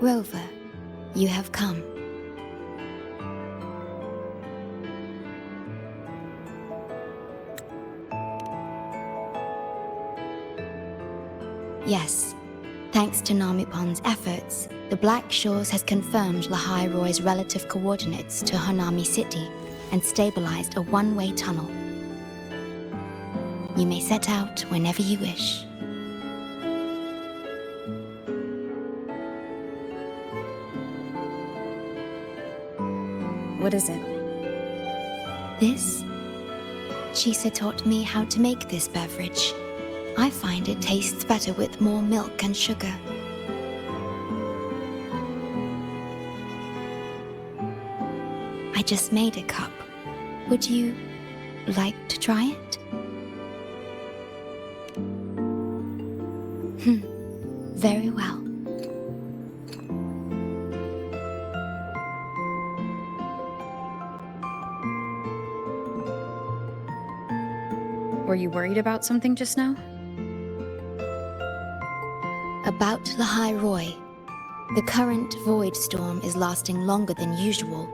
Rover, you have come. Yes, thanks to Namipon's efforts, the Black Shores has confirmed Lahai Roy's relative coordinates to Hanami City and stabilized a one-way tunnel. You may set out whenever you wish. What is it? This? Chisa taught me how to make this beverage. I find it tastes better with more milk and sugar. I just made a cup. Would you like to try it? Very well. Were you worried about something just now? About Lahai Roy. The current void storm is lasting longer than usual.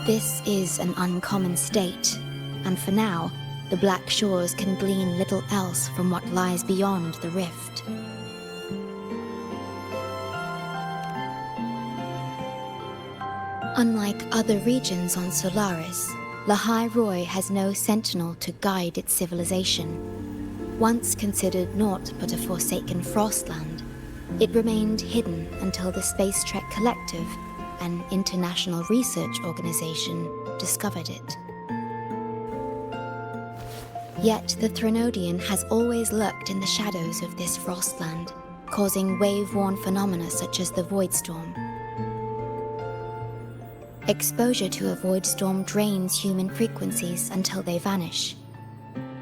This is an uncommon state, and for now, the Black Shores can glean little else from what lies beyond the rift. Unlike other regions on Solaris, Lahai Roy has no sentinel to guide its civilization. Once considered naught but a forsaken frostland, it remained hidden until the Space Trek Collective, an international research organization, discovered it. Yet the Threnodian has always lurked in the shadows of this frostland, causing wave-worn phenomena such as the void storm. Exposure to a void storm drains human frequencies until they vanish.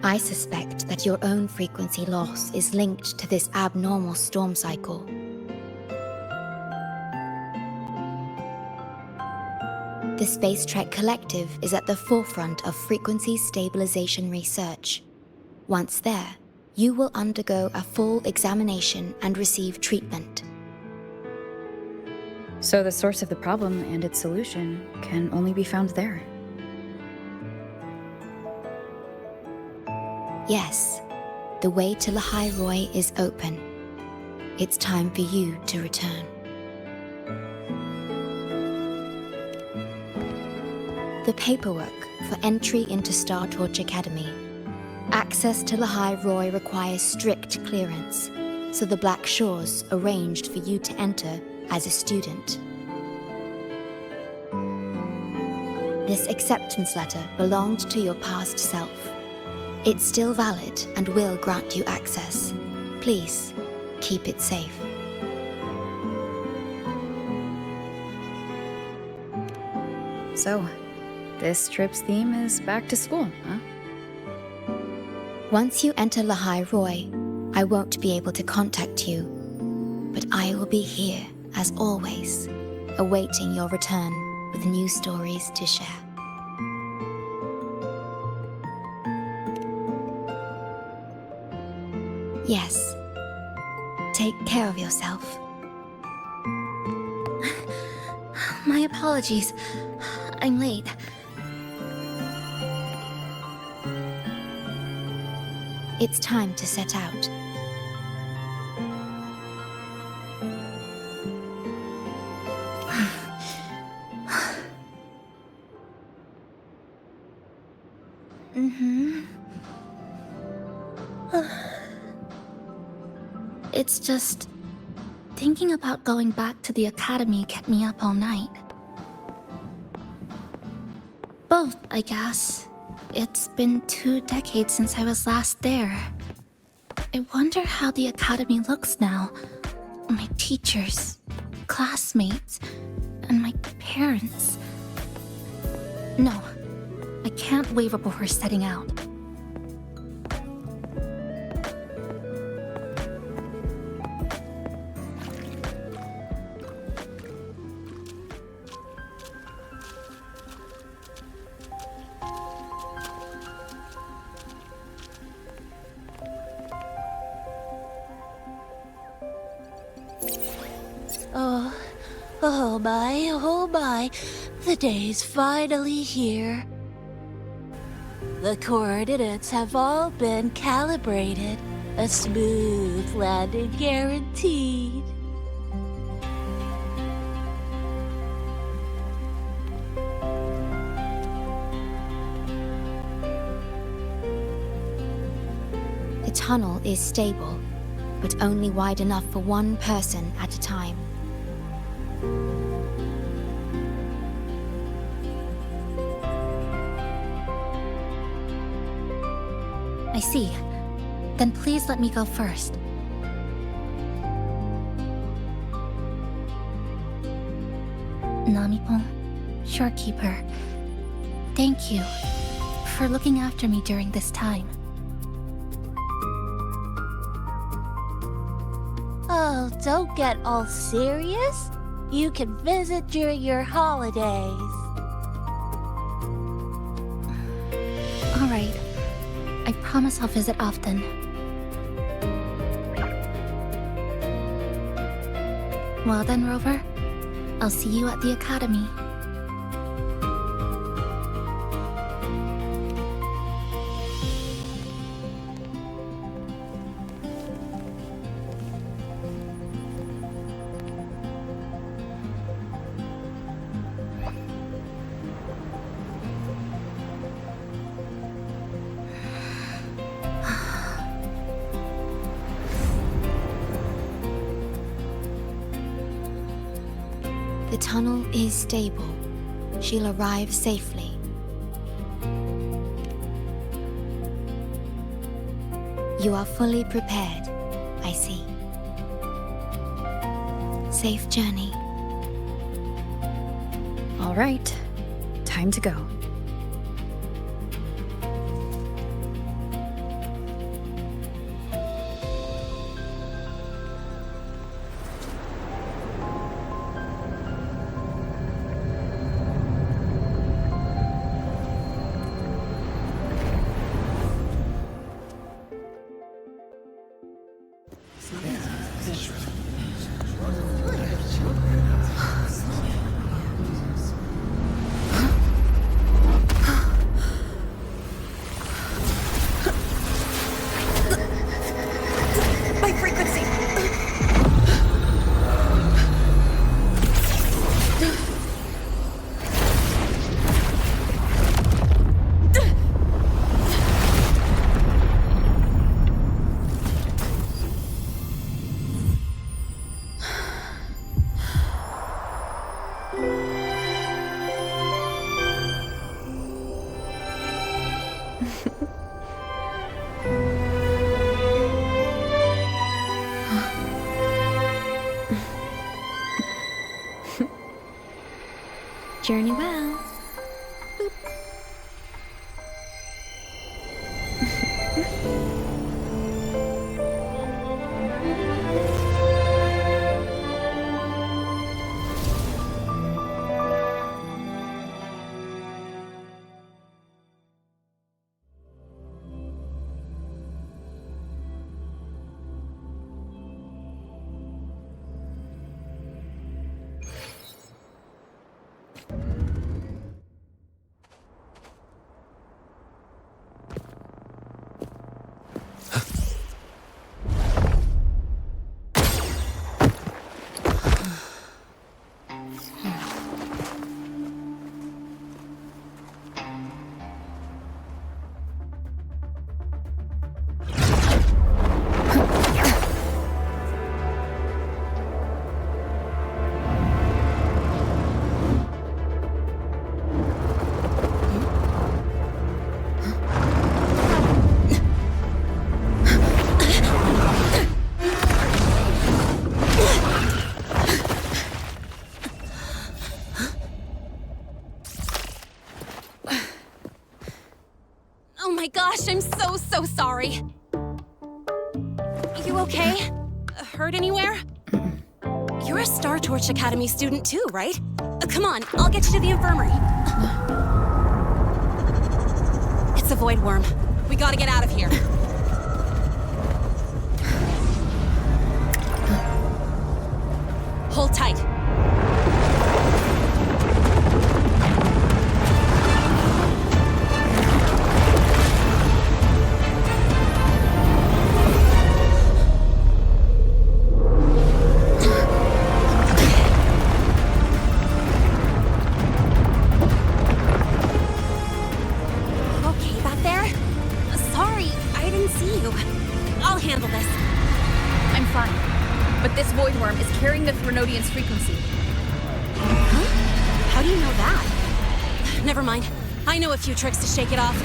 I suspect that your own frequency loss is linked to this abnormal storm cycle. The Space Trek Collective is at the forefront of frequency stabilization research. Once there, you will undergo a full examination and receive treatment. So the source of the problem and its solution can only be found there. Yes, the way to Lahai Roy is open. It's time for you to return. The paperwork for entry into Star Torch Academy. Access to Lahai Roy requires strict clearance, so the Black Shores arranged for you to enter as a student. This acceptance letter belonged to your past self. It's still valid and will grant you access. Please, keep it safe. So, this trip's theme is back to school, huh? Once you enter Lahai Roy, I won't be able to contact you, but I will be here, as always, awaiting your return with new stories to share. Yes. Take care of yourself. My apologies. I'm late. It's time to set out. It's just... thinking about going back to the academy kept me up all night. Both, I guess. It's been 2 decades since I was last there. I wonder how the academy looks now. My teachers, classmates, and my parents. No, I can't waver before setting out. oh my, the day's finally here. The coordinates have all been calibrated. A smooth landing guaranteed. The tunnel is stable, but only wide enough for one person at a time. I see. Then please let me go first. Namipon, Shorekeeper, thank you for looking after me during this time. Oh, don't get all serious. You can visit during your holidays. All right. I promise I'll visit often. Well then, Rover. I'll see you at the academy. The tunnel is stable. She'll arrive safely. You are fully prepared, I see. Safe journey. All right, time to go. Journey well. Oh my gosh, I'm so sorry. You okay? Hurt anywhere? You're a Star Torch Academy student too, right? Come on, I'll get you to the infirmary. It's a void worm. We gotta get out of here. Hold tight. void worm is carrying the Threnodian's frequency. Huh? How do you know that? Never mind. I know a few tricks to shake it off.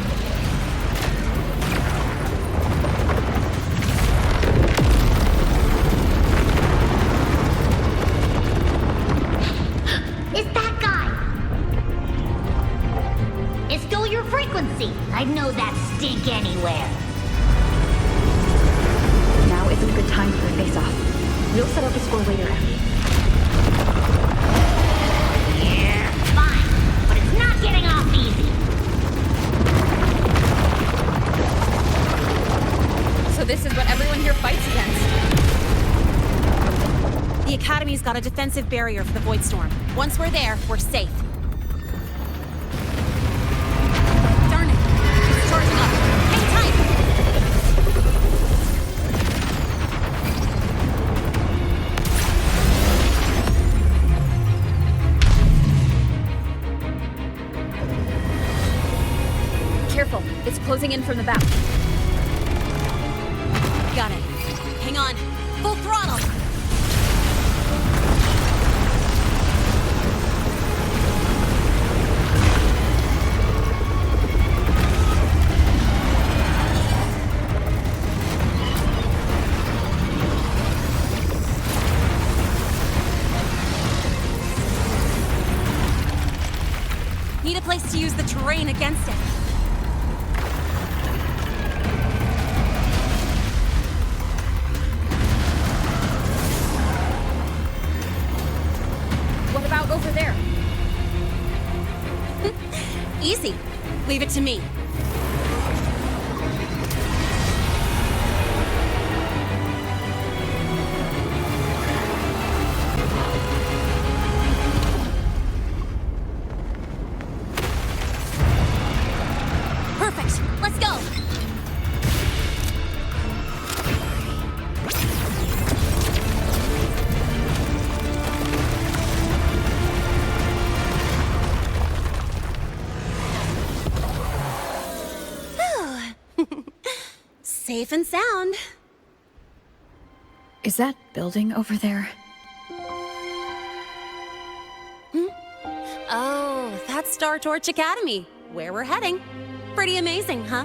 It's that guy! It stole your frequency! I'd know that stink anywhere. Now isn't a good time for a face-off. We'll set up a score later, Abby. Yeah, fine. But it's not getting off easy. So this is what everyone here fights against. The Academy's got a defensive barrier for the Void Storm. Once we're there, we're safe. Darn it! It's charging up. Hang tight! Careful, it's closing in from the back. Got it. Hang on. Full throttle! Need a place to use the terrain against it. What about over there? Easy. Leave it to me. Perfect. Let's go. Safe and sound. Is that building over there? Oh, that's Star Torch Academy, where we're heading. Pretty amazing, huh?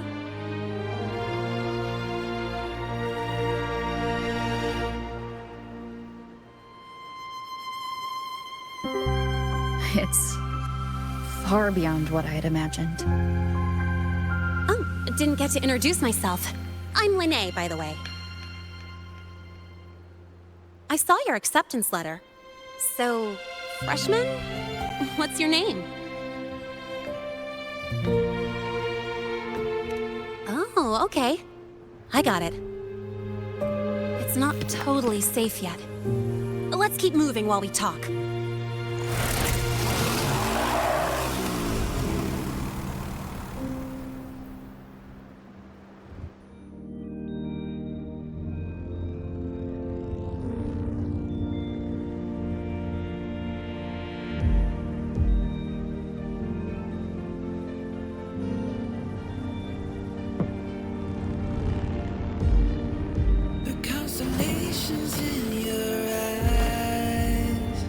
It's far beyond what I had imagined. Oh, didn't get to introduce myself. I'm Linnea, by the way. I saw your acceptance letter. So, freshman? What's your name? Oh, okay. I got it. It's not totally safe yet. Let's keep moving while we talk. The constellations in your eyes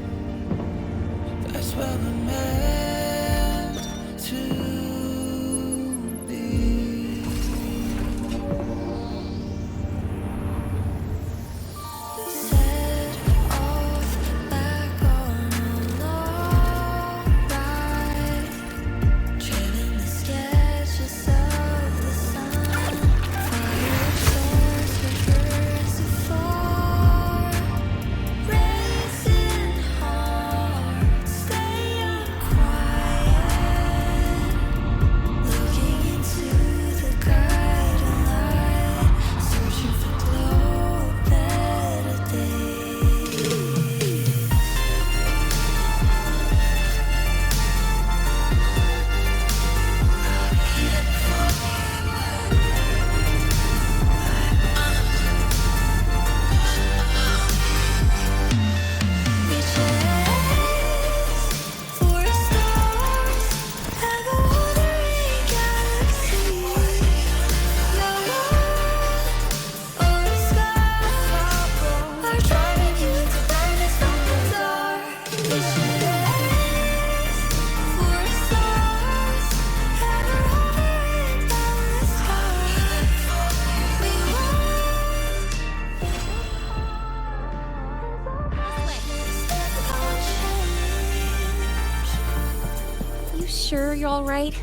all right?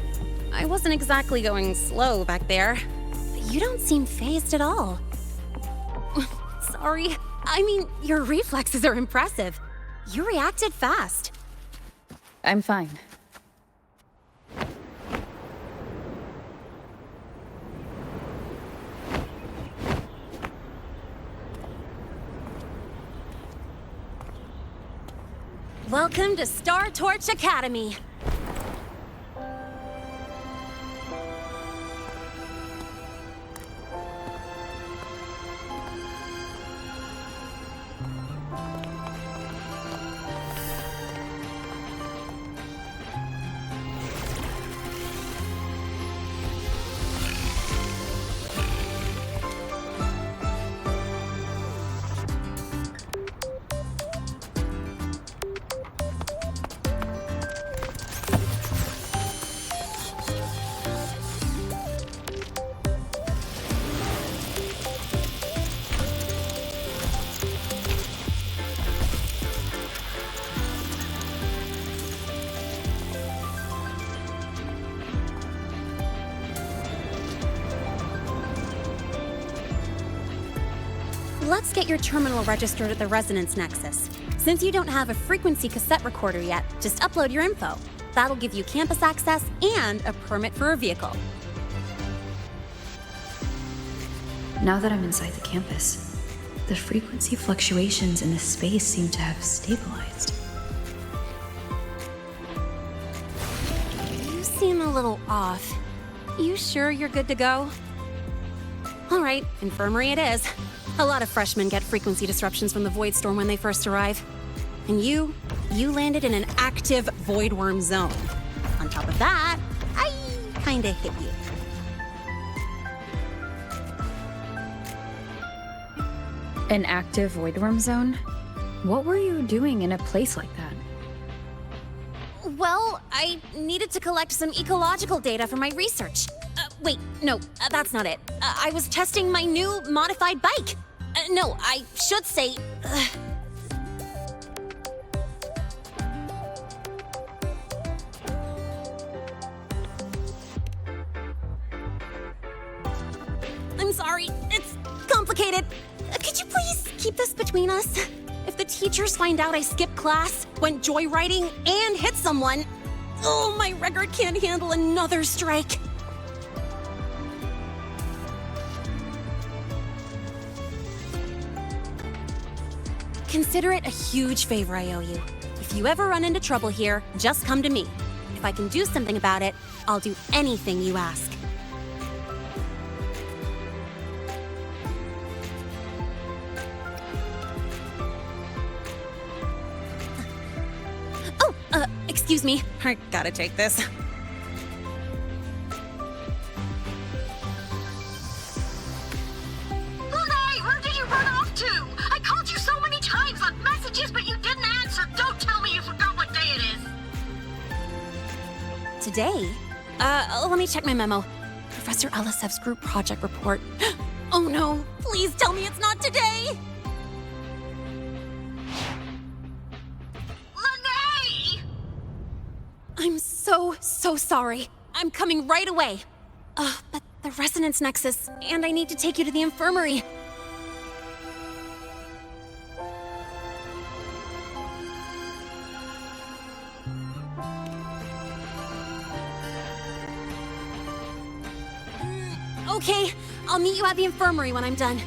I wasn't exactly going slow back there. But you don't seem fazed at all. Sorry. I mean, your reflexes are impressive. You reacted fast. I'm fine. Welcome to Star Torch Academy. Let's get your terminal registered at the Resonance Nexus. Since you don't have a frequency cassette recorder yet, just upload your info. That'll give you campus access and a permit for a vehicle. Now that I'm inside the campus, the frequency fluctuations in this space seem to have stabilized. You seem a little off. You sure you're good to go? All right, infirmary it is. A lot of freshmen get frequency disruptions from the Void Storm when they first arrive. And you landed in an active Void Worm zone. On top of that, I kinda hit you. An active void worm zone? What were you doing in a place like that? Well, I needed to collect some ecological data for my research. Wait, no, that's not it. I was testing my new modified bike. No, I should say... I'm sorry, it's complicated. Could you please keep this between us? If the teachers find out I skipped class, went joyriding, and hit someone, oh, my record can't handle another strike. Consider it a huge favor I owe you. If you ever run into trouble here, just come to me. If I can do something about it, I'll do anything you ask. Oh, excuse me. I gotta take this. Hey, where did you run off to? I called you so many times, left messages, but you didn't answer. Don't tell me you forgot what day it is. Today? Let me check my memo. Professor Elisev's group project report. Oh no, please tell me it's not today! Lene! I'm so sorry. I'm coming right away. But the Resonance Nexus, and I need to take you to the infirmary. Okay, I'll meet you at the infirmary when I'm done.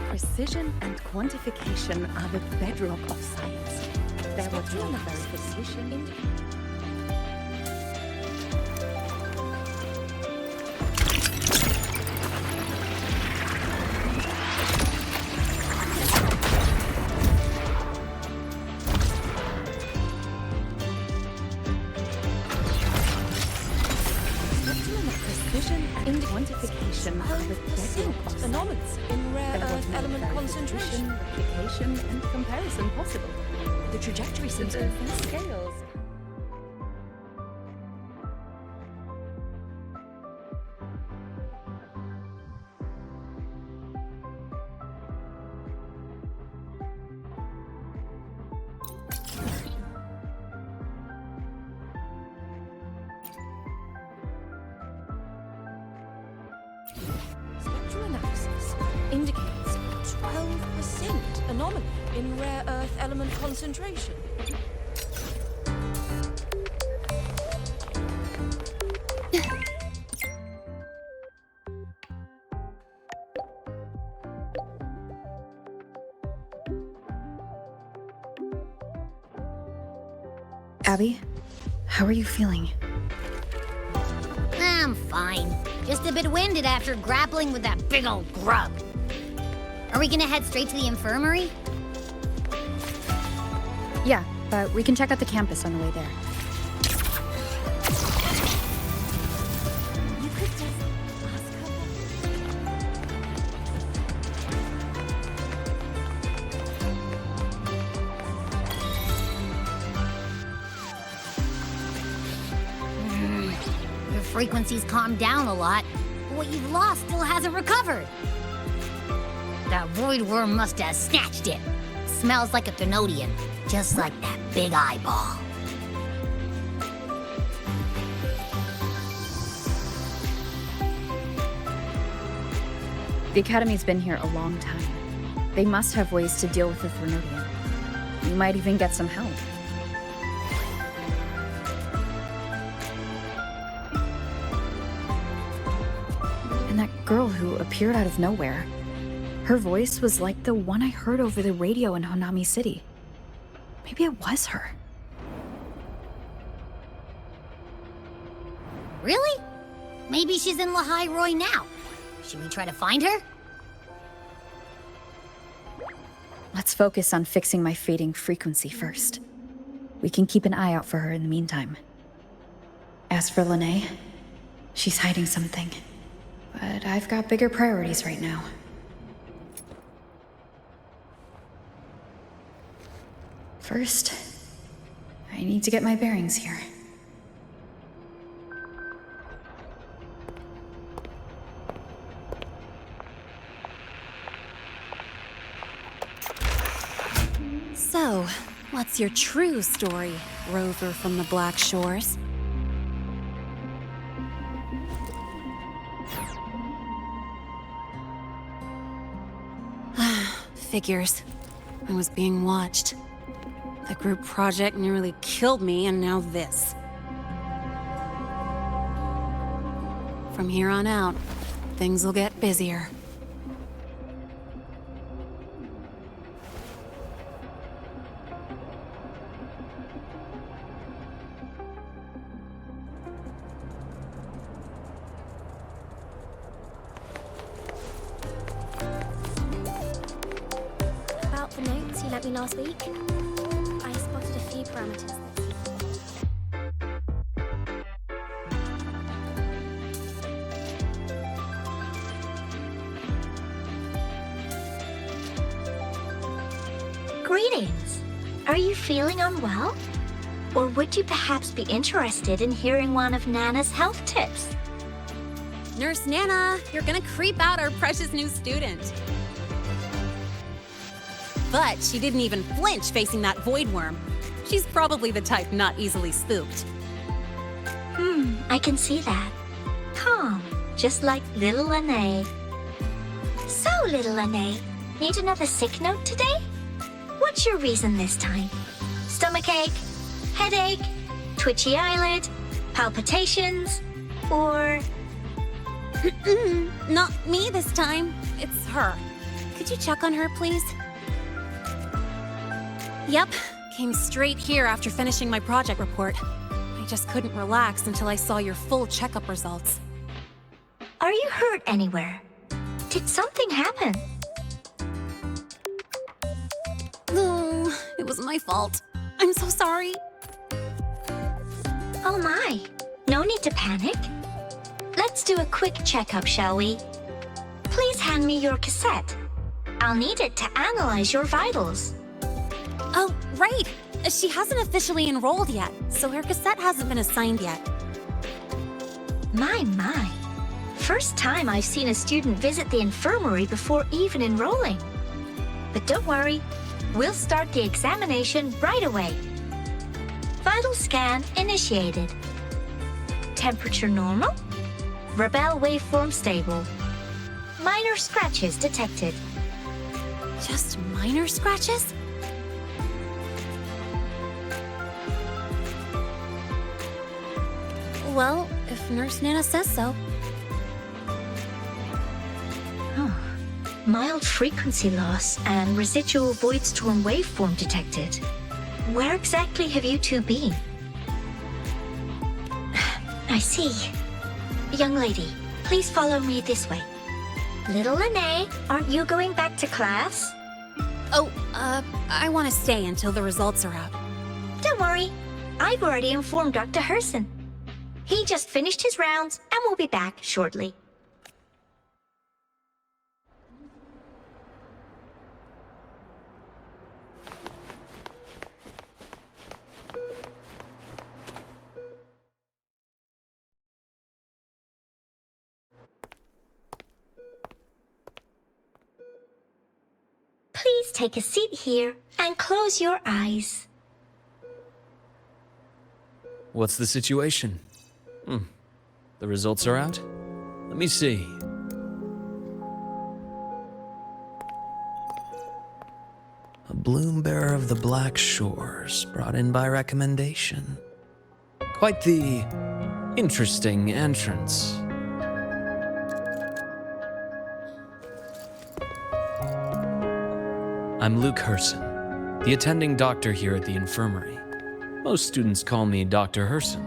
Precision and quantification are the bedrock of science. There was no verification. Precision and quantification. Precision are the bedrock of science. in rare There was earth no element verification, concentration. replication, and comparison possible. The trajectory seems The confusing. scales. Spectral analysis indicates 12% anomaly in rare earth element concentration. Abby, how are you feeling? I'm fine. Just a bit winded after grappling with that big old grub. Are we gonna head straight to the infirmary? Yeah, but we can check out the campus on the way there. You could just ask her. Your frequency's calmed down a lot, but what you've lost still hasn't recovered. That void worm must have snatched it. Smells like a Thenodian, just like that big eyeball. The Academy's been here a long time. They must have ways to deal with the Thenodian. We might even get some help. And that girl who appeared out of nowhere. Her voice was like the one I heard over the radio in Honami City. Maybe it was her. Really? Maybe she's in Lahai Roy now. Should we try to find her? Let's focus on fixing my fading frequency first. We can keep an eye out for her in the meantime. As for Lene, she's hiding something. But I've got bigger priorities right now. First, I need to get my bearings here. So, what's your true story, rover from the Black Shores? Figures. I was being watched. The group project nearly killed me, and now this. From here on out, things will get busier. About the notes you lent me last week, I spotted a few parameters that Greetings. Are you feeling unwell? Or would you perhaps be interested in hearing one of Nana's health tips? Nurse Nana, you're gonna creep out our precious new student. But she didn't even flinch facing that void worm. She's probably the type not easily spooked. I can see that. Calm, just like little Lene. So, little Lene, need another sick note today? What's your reason this time? Stomachache? Headache? Twitchy eyelid? Palpitations? Or... Not me this time. It's her. Could you check on her, please? Yep. Came straight here after finishing my project report. I just couldn't relax until I saw your full checkup results. Are you hurt anywhere? Did something happen? Oh, it was my fault. I'm so sorry. Oh my, no need to panic. Let's Let's do a quick checkup, shall we? Please hand me your cassette. I'll need it to analyze your vitals. Oh, right! She hasn't officially enrolled yet, so her cassette hasn't been assigned yet. My. First time I've seen a student visit the infirmary before even enrolling. But don't worry, we'll start the examination right away. Vital scan initiated. Temperature normal. Rebel waveform stable. Minor scratches detected. Just minor scratches? Well, if Nurse Nana says so. Mild frequency loss and residual void storm waveform detected. Where exactly have you two been? I see. Young lady, please follow me this way. Little Lene, aren't you going back to class? Oh, I want to stay until the results are out. Don't worry. I've already informed Dr. Herson. He just finished his rounds and will be back shortly. Please take a seat here and close your eyes. What's the situation? The results are out? Let me see. A bloom bearer of the Black Shores, brought in by recommendation. Quite the interesting entrance. I'm Luke Herson, the attending doctor here at the infirmary. Most students call me Dr. Herson,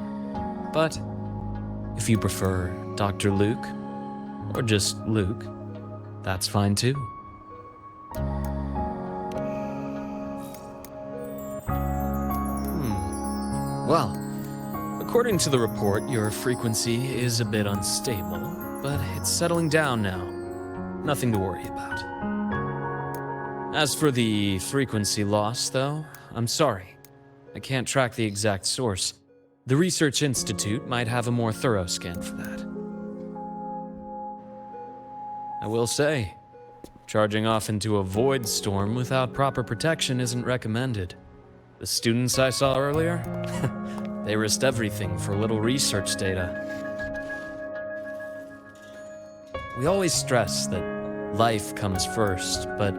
but if you prefer Dr. Luke, or just Luke, that's fine too. Well, according to the report, your frequency is a bit unstable, but it's settling down now. Nothing to worry about. As for the frequency loss, though, I'm sorry. I can't track the exact source. The Research Institute might have a more thorough scan for that. I will say, charging off into a void storm without proper protection isn't recommended. The students I saw earlier, they risked everything for a little research data. We always stress that life comes first, but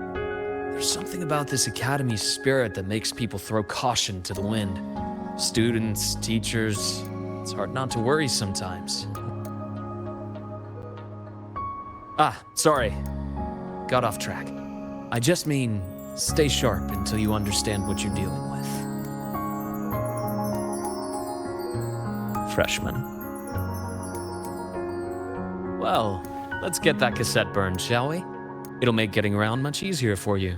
there's something about this academy spirit that makes people throw caution to the wind. Students, teachers, it's hard not to worry sometimes. Sorry. Got off track. I just mean, stay sharp until you understand what you're dealing with. Freshman. Well, let's get that cassette burned, shall we? It'll make getting around much easier for you.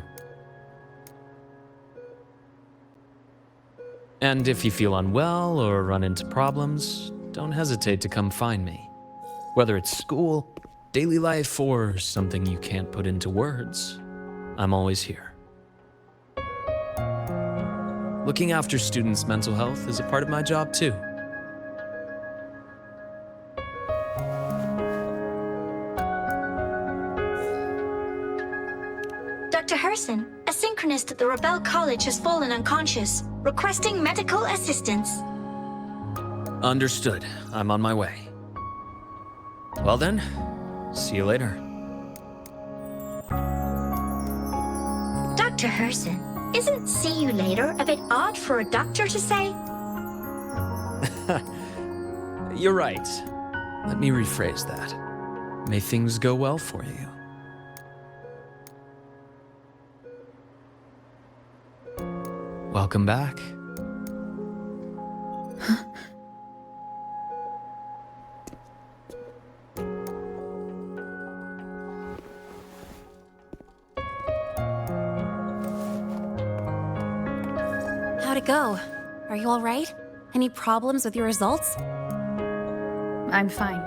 And if you feel unwell or run into problems, don't hesitate to come find me. Whether it's school, daily life, or something you can't put into words, I'm always here. Looking after students' mental health is a part of my job too. Dr. Herson, a synchronist at the Rebel College has fallen unconscious, requesting medical assistance. Understood. I'm on my way. Well then, see you later. Dr. Herson, isn't see you later a bit odd for a doctor to say? You're right. Let me rephrase that. May things go well for you. Welcome back. How'd it go? Are you all right? Any problems with your results? I'm fine.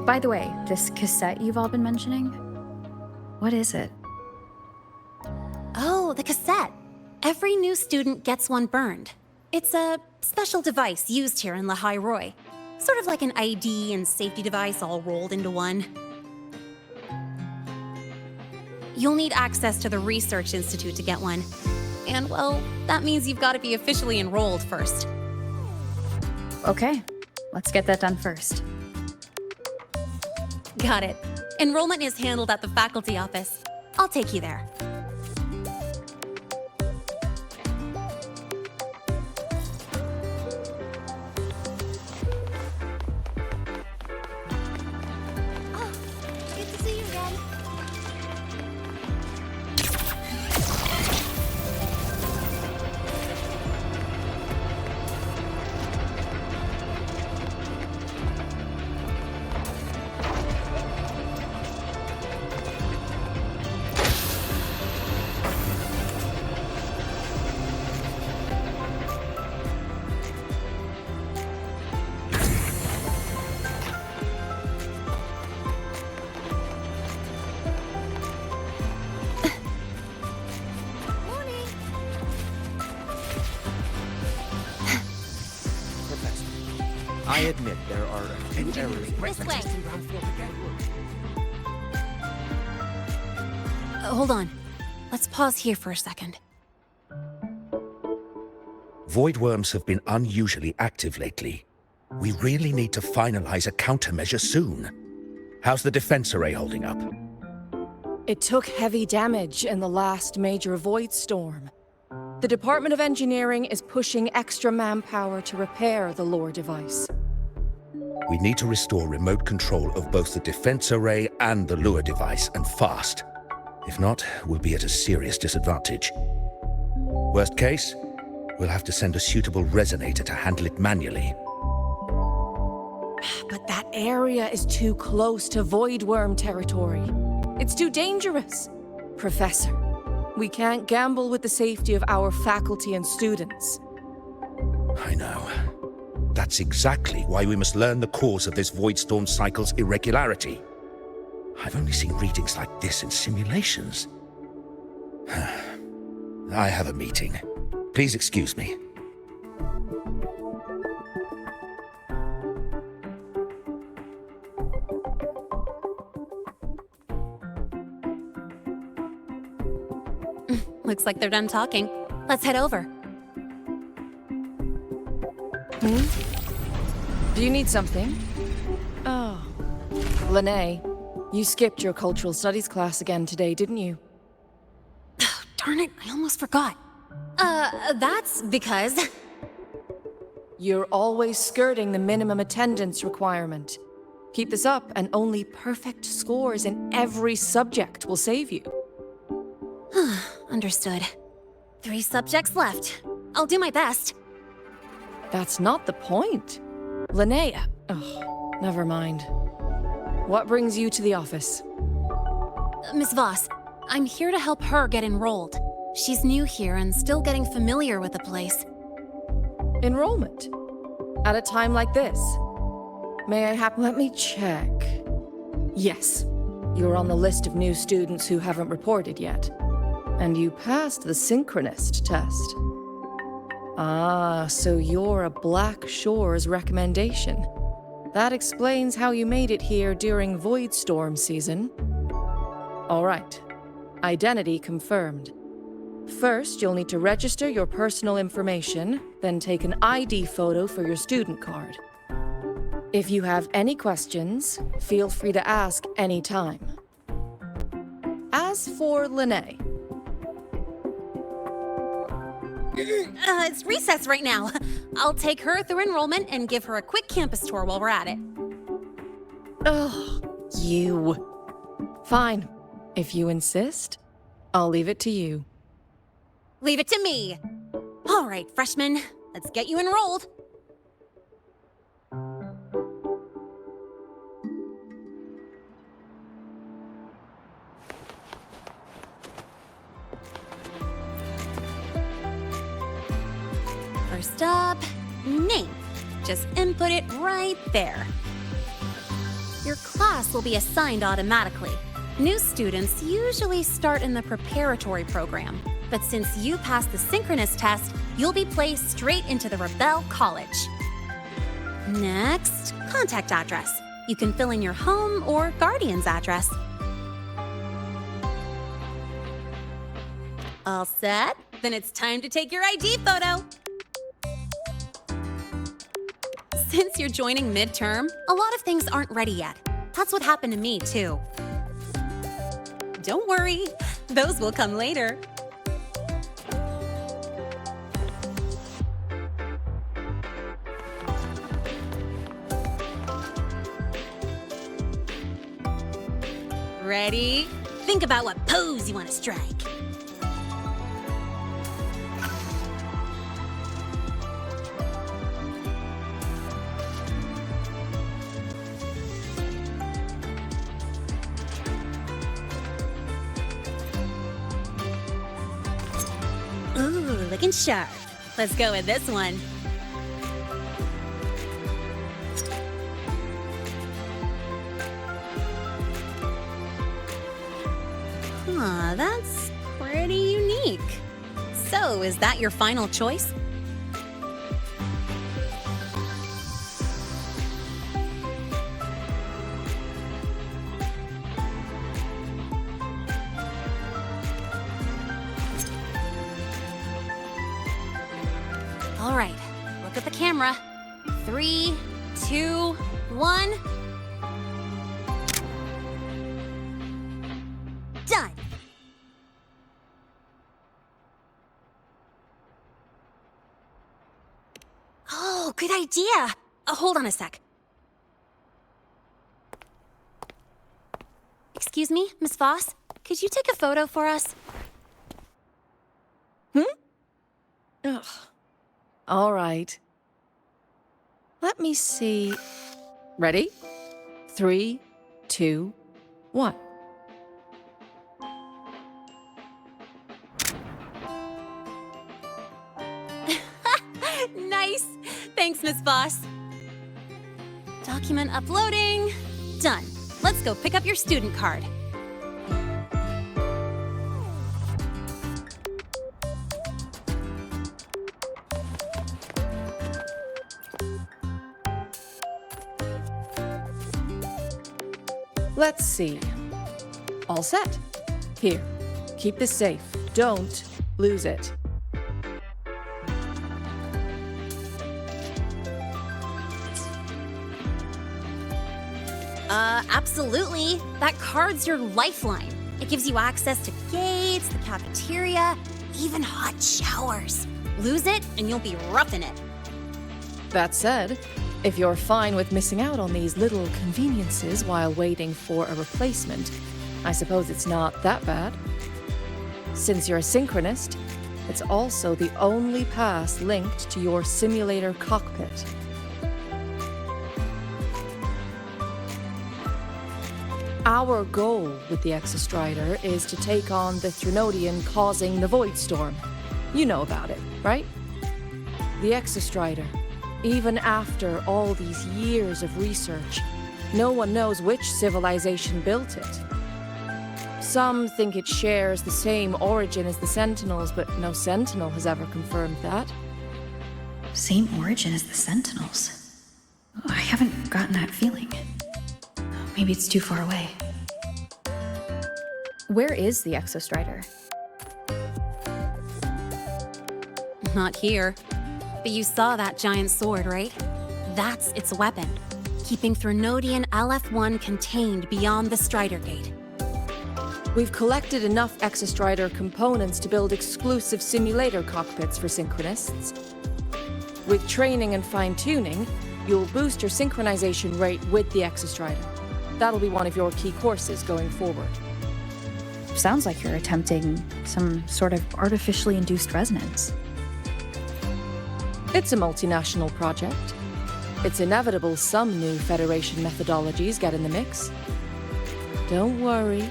By the way, this cassette you've all been mentioning, what is it? Oh, the cassette. Every new student gets one burned. It's a special device used here in La High Roy. Sort of like an ID and safety device all rolled into one. You'll need access to the Research Institute to get one. And, well, that means you've got to be officially enrolled first. Okay, let's get that done first. Got it. Enrollment is handled at the faculty office. I'll take you there. Oh, good to see you again. I admit there are a few errors. This way. Hold on. Let's pause here for a second. Void worms have been unusually active lately. We really need to finalize a countermeasure soon. How's the defense array holding up? It took heavy damage in the last major void storm. The Department of Engineering is pushing extra manpower to repair the lore device. We need to restore remote control of both the defense array and the lure device, and fast. If not, we'll be at a serious disadvantage. Worst case, we'll have to send a suitable resonator to handle it manually. But that area is too close to void worm territory. It's too dangerous. Professor, we can't gamble with the safety of our faculty and students. I know. That's exactly why we must learn the cause of this void storm cycle's irregularity. I've only seen readings like this in simulations. I have a meeting. Please excuse me. Looks like they're done talking. Let's head over. Do you need something? Oh. Lene, you skipped your cultural studies class again today, didn't you? Darn it, I almost forgot. That's because... You're always skirting the minimum attendance requirement. Keep this up, and only perfect scores in every subject will save you. Understood. 3 subjects left. I'll do my best. That's not the point. Linnea. Oh, never mind. What brings you to the office? Miss Voss, I'm here to help her get enrolled. She's new here and still getting familiar with the place. Enrollment? At a time like this? May I let me check. Yes, you're on the list of new students who haven't reported yet. And you passed the synchronist test. Ah, so you're a Black Shores recommendation. That explains how you made it here during Void Storm season. All right. Identity confirmed. First, you'll need to register your personal information, then take an ID photo for your student card. If you have any questions, feel free to ask anytime. As for Lene... It's recess right now. I'll take her through enrollment and give her a quick campus tour while we're at it. Ugh, you. Fine. If you insist, I'll leave it to you. Leave it to me. All right, freshmen, let's get you enrolled. First up, name. Just input it right there. your class will be assigned automatically. New students usually start in the preparatory program, but since you passed the synchronous test, you'll be placed straight into the Rebel College. Next, contact address. You can fill in your home or guardian's address. All set? Then it's time to take your ID photo. Since you're joining midterm, a lot of things aren't ready yet. That's what happened to me, too. Don't worry, those will come later. Ready? Think about what pose you want to strike. Ooh, looking sharp. Let's go with this one. Huh, that's pretty unique. So, is that your final choice? All right, look at the camera. 3, 2, 1. Done. Oh, good idea. Hold on a sec. Excuse me, Miss Voss? Could you take a photo for us? Ugh. All right. Let me see. Ready? 3, 2, 1. Nice. Thanks, Miss Voss. Document uploading. Done. Let's go pick up your student card. Let's see. All set. Here, keep this safe. Don't lose it. Absolutely. That card's your lifeline. It gives you access to gates, the cafeteria, even hot showers. Lose it, and you'll be roughing it. That said, if you're fine with missing out on these little conveniences while waiting for a replacement, I suppose it's not that bad. Since you're a synchronist, it's also the only pass linked to your simulator cockpit. Our goal with the Exostrider is to take on the Threnodian causing the Void Storm. You know about it, right? The Exostrider. Even after all these years of research, no one knows which civilization built it. Some think it shares the same origin as the Sentinels, but no Sentinel has ever confirmed that. Same origin as the Sentinels? I haven't gotten that feeling. Maybe it's too far away. Where is the Exostrider? Not here. But you saw that giant sword, right? That's its weapon, keeping Threnodian LF1 contained beyond the Strider Gate. We've collected enough Exostrider components to build exclusive simulator cockpits for synchronists. With training and fine-tuning, you'll boost your synchronization rate with the Exostrider. That'll be one of your key courses going forward. Sounds like you're attempting some sort of artificially induced resonance. It's a multinational project. It's inevitable some new Federation methodologies get in the mix. Don't worry,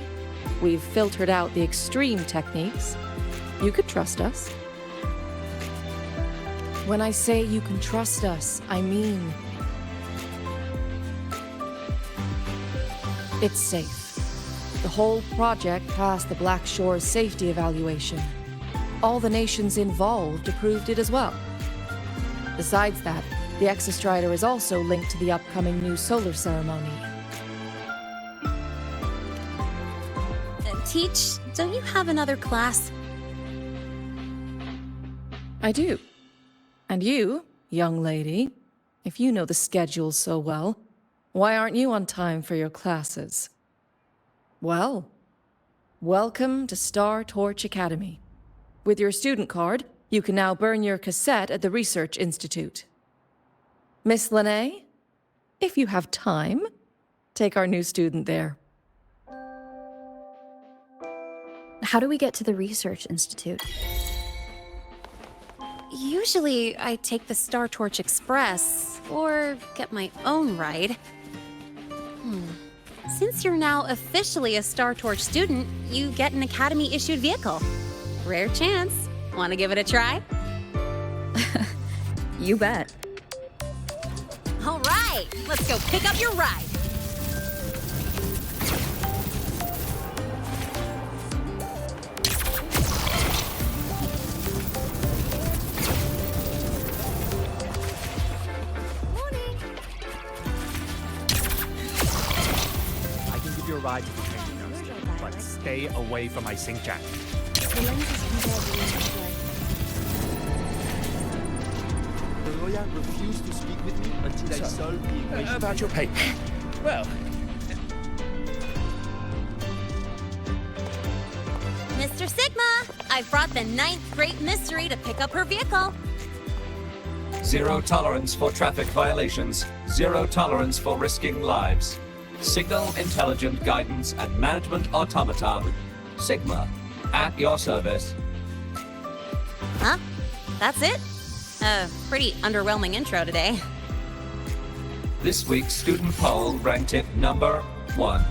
we've filtered out the extreme techniques. You could trust us. When I say you can trust us, I mean... It's safe. The whole project passed the Black Shore's safety evaluation. All the nations involved approved it as well. Besides that, the Exostrider is also linked to the upcoming new solar ceremony. Teach, don't you have another class? I do. And you, young lady, if you know the schedule so well, why aren't you on time for your classes? Well, welcome to Star Torch Academy. With your student card, you can now burn your cassette at the Research Institute. Miss Lene, if you have time, take our new student there. How do we get to the Research Institute? Usually, I take the Star Torch Express, or get my own ride. Since you're now officially a Star Torch student, you get an Academy-issued vehicle. Rare chance. Want to give it a try? You bet. All right, let's go pick up your ride. I can give you a ride to the training nurse, but stay away from my sink jack. The lawyer refused to speak with me until I solved the equation. About your paper. Well, Mr. Sigma, I've brought the 9th Great Mystery to pick up her vehicle. Zero tolerance for traffic violations. Zero tolerance for risking lives. Signal intelligent guidance and management automaton. Sigma, at your service. Huh? That's it? Pretty underwhelming intro today. This week's student poll ranked it number 1.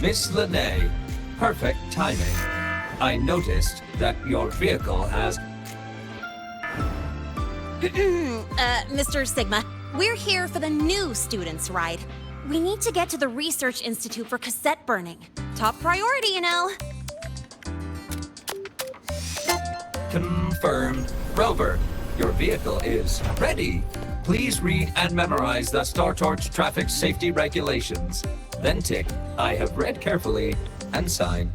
Miss Lene, perfect timing. I noticed that your vehicle has... Mr. Sigma, we're here for the new students' ride. We need to get to the Research Institute for cassette burning. Top priority, you know. Confirmed. Rover, your vehicle is ready. Please read and memorize the Star Torch traffic safety regulations. Then tick, I have read carefully, and sign.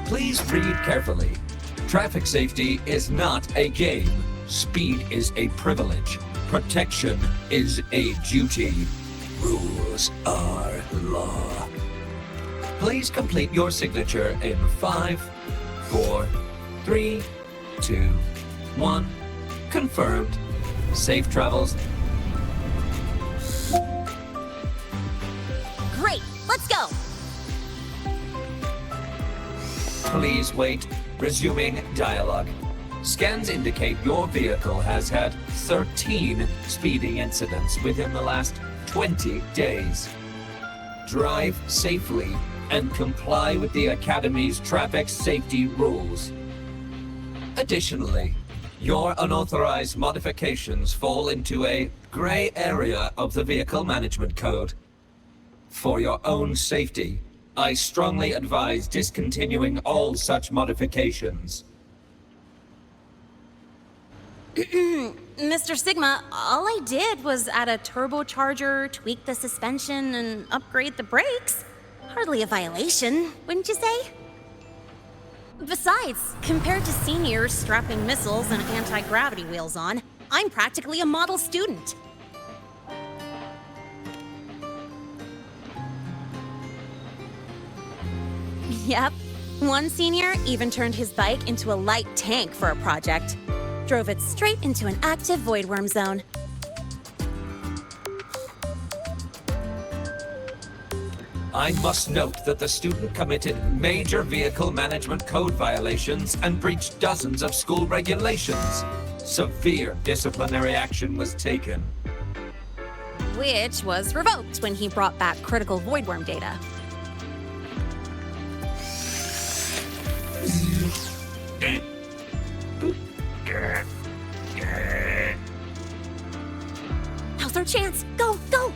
Please read carefully. Traffic safety is not a game. Speed is a privilege. Protection is a duty. Rules are law. Please complete your signature in 5, 4, 3, 2, 1. Confirmed. Safe travels. Great, let's go. Please wait. Resuming dialogue. Scans indicate your vehicle has had 13 speeding incidents within the last 20 days. Drive safely and comply with the Academy's traffic safety rules. Additionally, your unauthorized modifications fall into a gray area of the Vehicle Management Code. For your own safety, I strongly advise discontinuing all such modifications. Mr. Sigma, all I did was add a turbocharger, tweak the suspension, and upgrade the brakes. Hardly a violation, wouldn't you say? Besides, compared to seniors strapping missiles and anti-gravity wheels on, I'm practically a model student. Yep. One senior even turned his bike into a light tank for a project. Drove it straight into an active voidworm zone. I must note that the student committed major vehicle management code violations and breached dozens of school regulations. severe disciplinary action was taken. Which was revoked when he brought back critical voidworm data. Now's our chance. Go, go!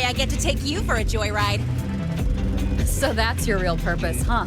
I get to take you for a joyride. So that's your real purpose, huh?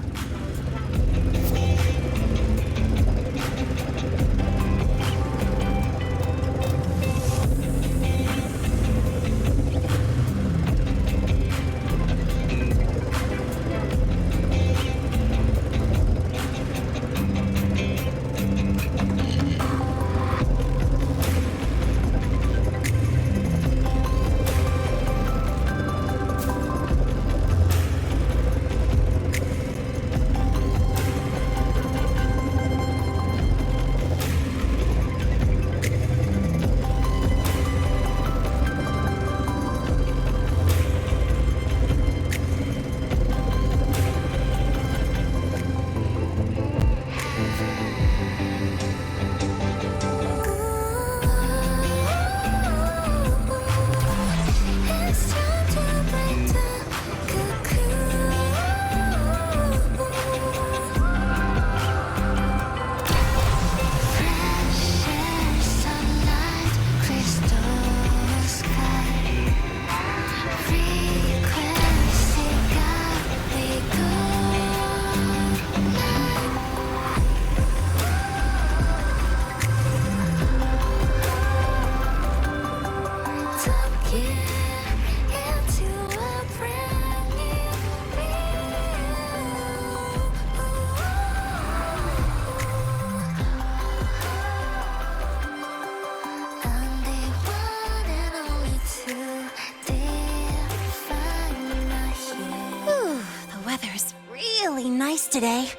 Today.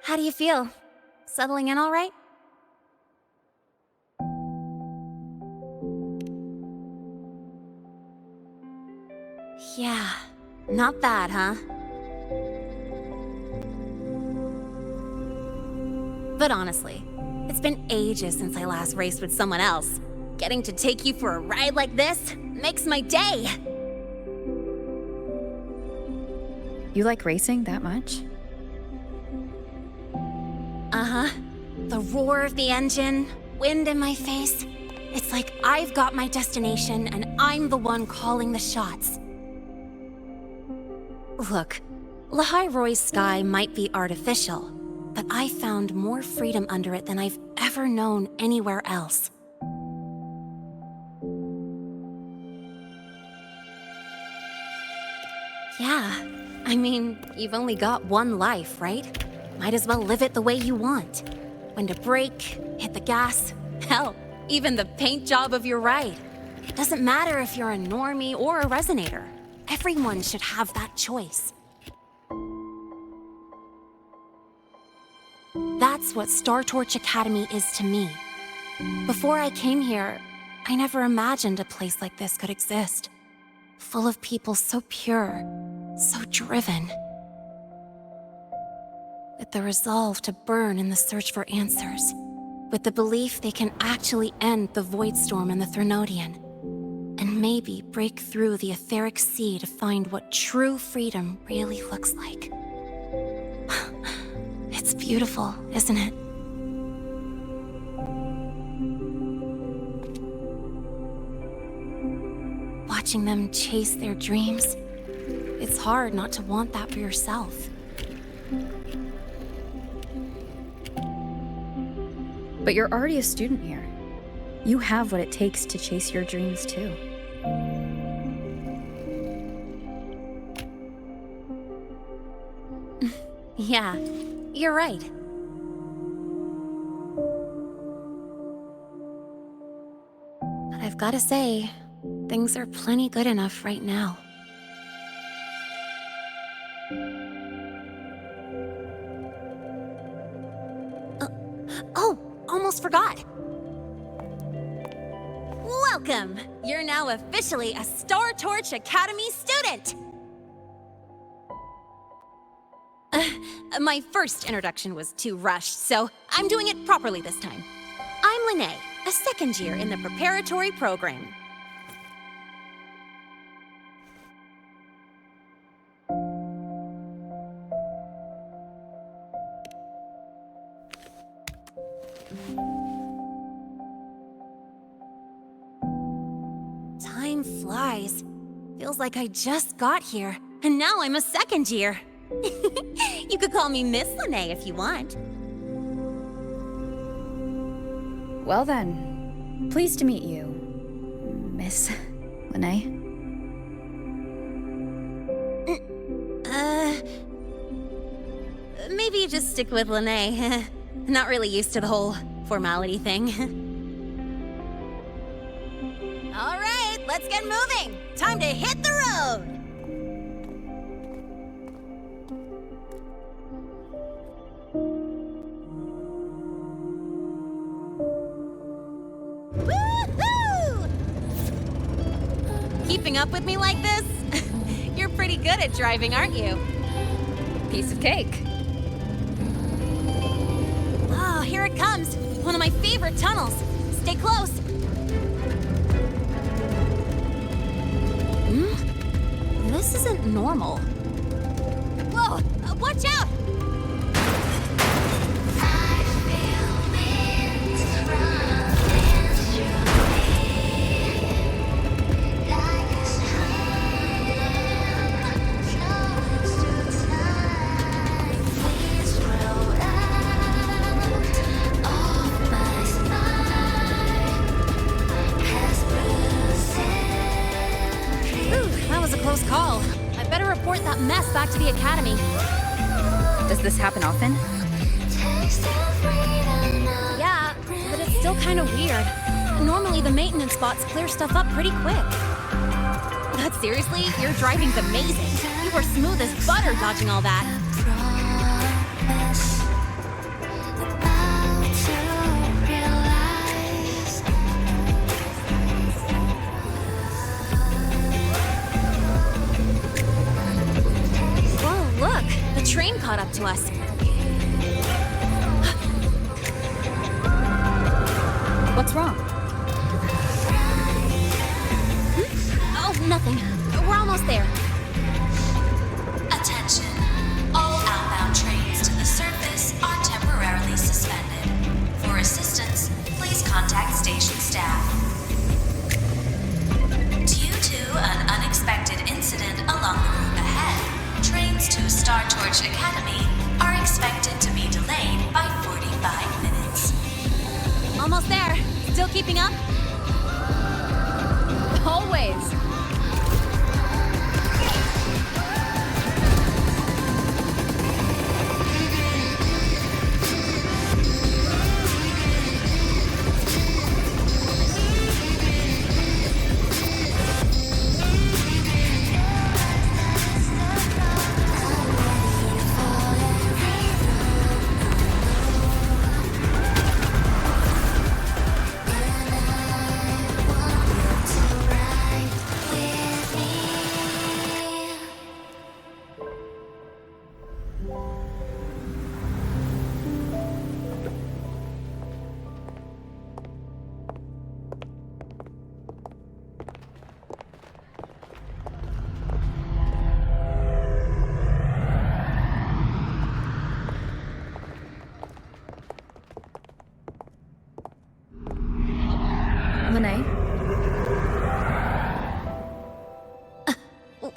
How do you feel? Settling in all right? Yeah, not bad, huh? But honestly, it's been ages since I last raced with someone else. Getting to take you for a ride like this makes my day! You like racing that much? Uh-huh. The roar of the engine, wind in my face. It's like I've got my destination and I'm the one calling the shots. Look, Lehigh Roy's sky might be artificial, but I found more freedom under it than I've ever known anywhere else. Yeah. I mean, you've only got one life, right? Might as well live it the way you want. When to brake, hit the gas. Hell, even the paint job of your ride. Doesn't matter if you're a normie or a resonator. Everyone should have that choice. That's what Star Torch Academy is to me. Before I came here, I never imagined a place like this could exist. Full of people so pure, so driven. With the resolve to burn in the search for answers. With the belief they can actually end the Void Storm and the Threnodian. And maybe break through the etheric sea to find what true freedom really looks like. It's beautiful, isn't it? Watching them chase their dreams, it's hard not to want that for yourself. But you're already a student here. You have what it takes to chase your dreams too. Yeah, you're right. But I've gotta say, things are plenty good enough right now. Oh, almost forgot. Welcome! You're now officially a Star Torch Academy student! My first introduction was too rushed, so I'm doing it properly this time. I'm Lene, a second year in the preparatory program. Time flies. Feels like I just got here, and now I'm a second year. You could call me Miss Lene if you want. Well then, pleased to meet you, Miss Lene. Maybe you just stick with Lene. Not really used to the whole formality thing. All right, let's get moving. Time to hit the road. Woohoo! Keeping up with me like this? You're pretty good at driving, aren't you? Piece of cake. Oh, here it comes. One of my favorite tunnels. Stay close. This isn't normal. Whoa! Watch out! Close call. I better report that mess back to the academy. Does this happen often? Yeah, but it's still kind of weird. Normally the maintenance bots clear stuff up pretty quick. But seriously, your driving's amazing. You were smooth as butter dodging all that. Train caught up to us. What's wrong? Oh, nothing. We're almost there. Attention. All outbound trains to the surface are temporarily suspended. For assistance, please contact station staff. Due to an unexpected incident along the route ahead, trains to Star Torch Academy are expected to be delayed by 45 minutes. Almost there. Still keeping up? Always.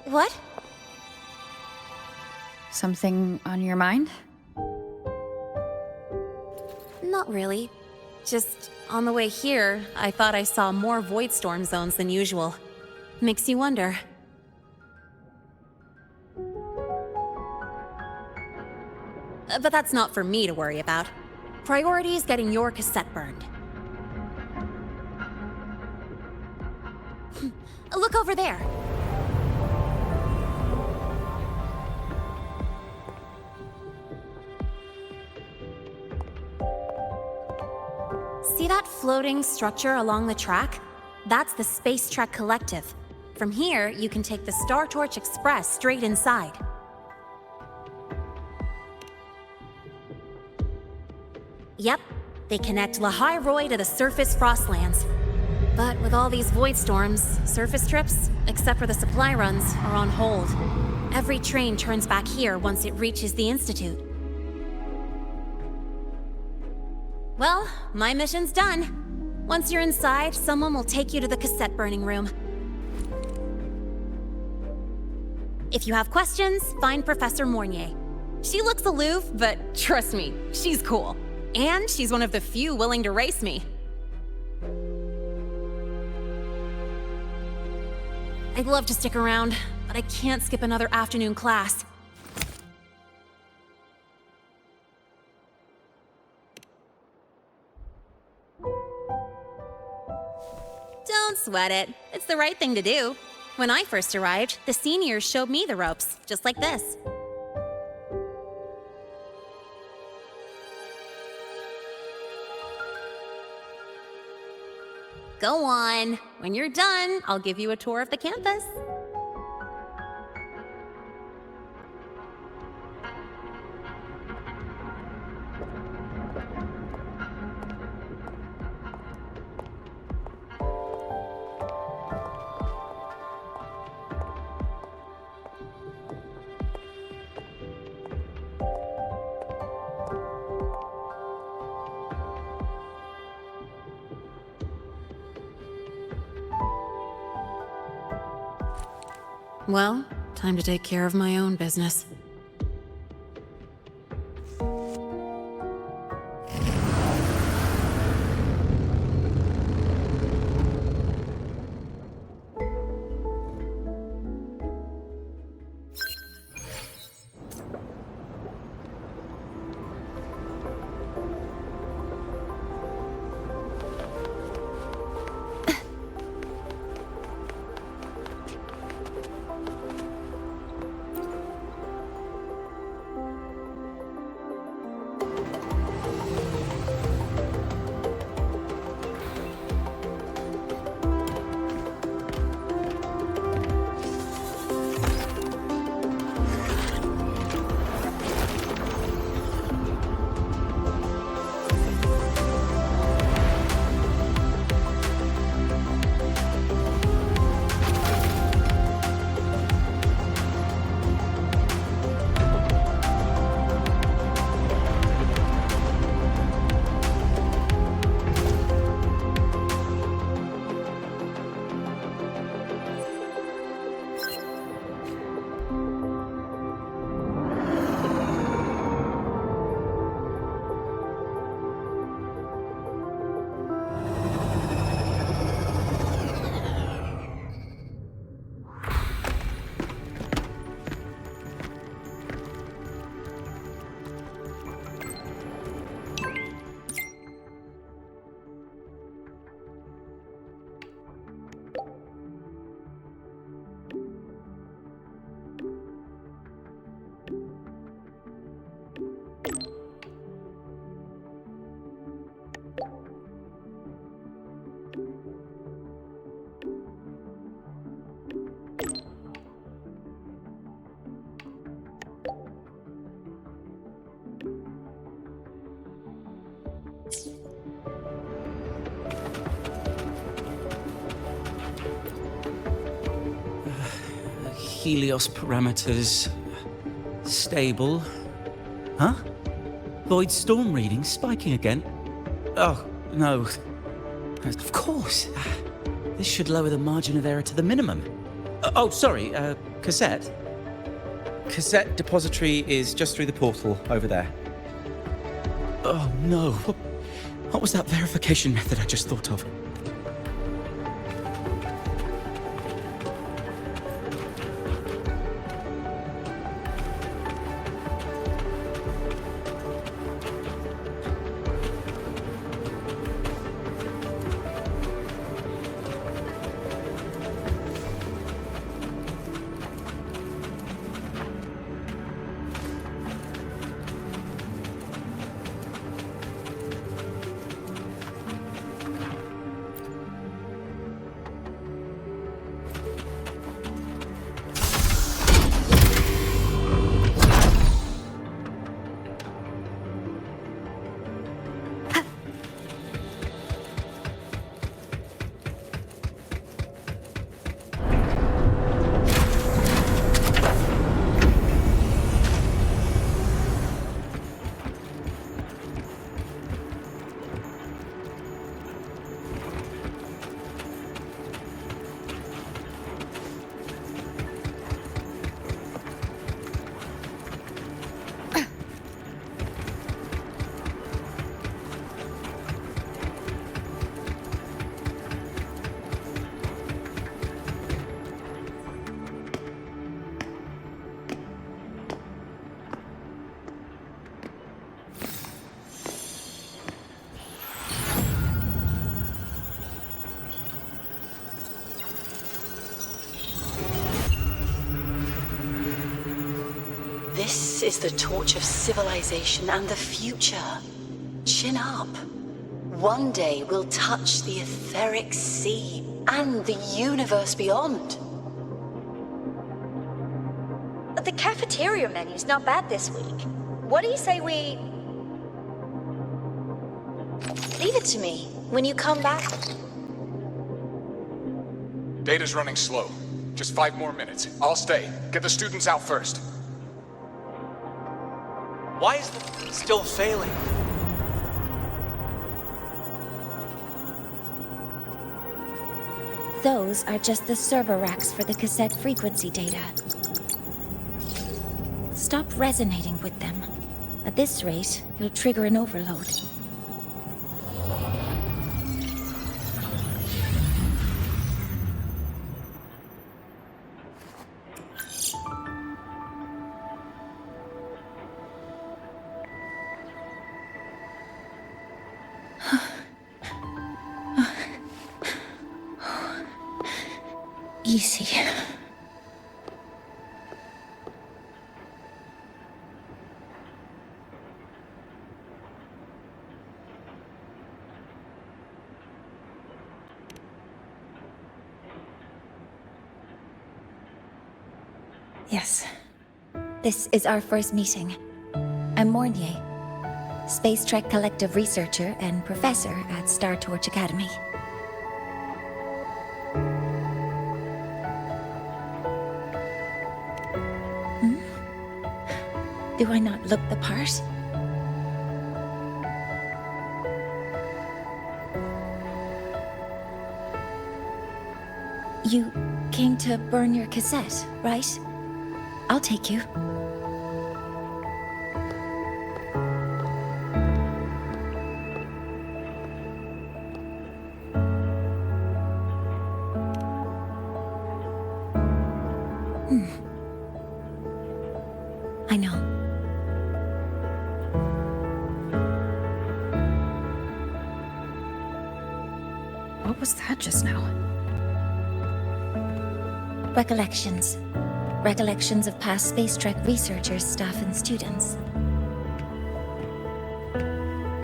What? Something on your mind? Not really. Just on the way here, I thought I saw more void storm zones than usual. Makes you wonder. But that's not for me to worry about. Priority is getting your cassette burned. Look over there. See that floating structure along the track? That's the Space Trek Collective. From here, you can take the Star Torch Express straight inside. Yep, they connect Lahai-Roi to the surface Frostlands. But with all these void storms, surface trips, except for the supply runs, are on hold. Every train turns back here once it reaches the Institute. Well, my mission's done. Once you're inside, someone will take you to the cassette burning room. If you have questions, find Professor Mornier. She looks aloof, but trust me, she's cool. And she's one of the few willing to race me. I'd love to stick around, but I can't skip another afternoon class. Don't sweat it. It's the right thing to do. When I first arrived, the seniors showed me the ropes, just like this. Go on. When you're done, I'll give you a tour of the campus. Well, time to take care of my own business. Helios parameters stable. Huh? Void storm readings spiking again? Oh, no. Of course. This should lower the margin of error to the minimum. Oh, sorry, cassette? Cassette depository is just through the portal over there. Oh, no. What was that verification method I just thought of? This is the torch of civilization and the future. Chin up. One day we'll touch the etheric sea and the universe beyond. The cafeteria menu's not bad this week. What do you say we... Leave it to me when you come back. Data's running slow. Just 5 more minutes. I'll stay. Get the students out first. Why is it still failing? Those are just the server racks for the cassette frequency data. Stop resonating with them. At this rate, you'll trigger an overload. Easy. Yes. This is our first meeting. I'm Mornier, Space Trek Collective researcher and professor at Star Torch Academy. Do I not look the part? You came to burn your cassette, right? I'll take you. I know. What was that just now? Recollections. Recollections of past Space Trek researchers, staff, and students.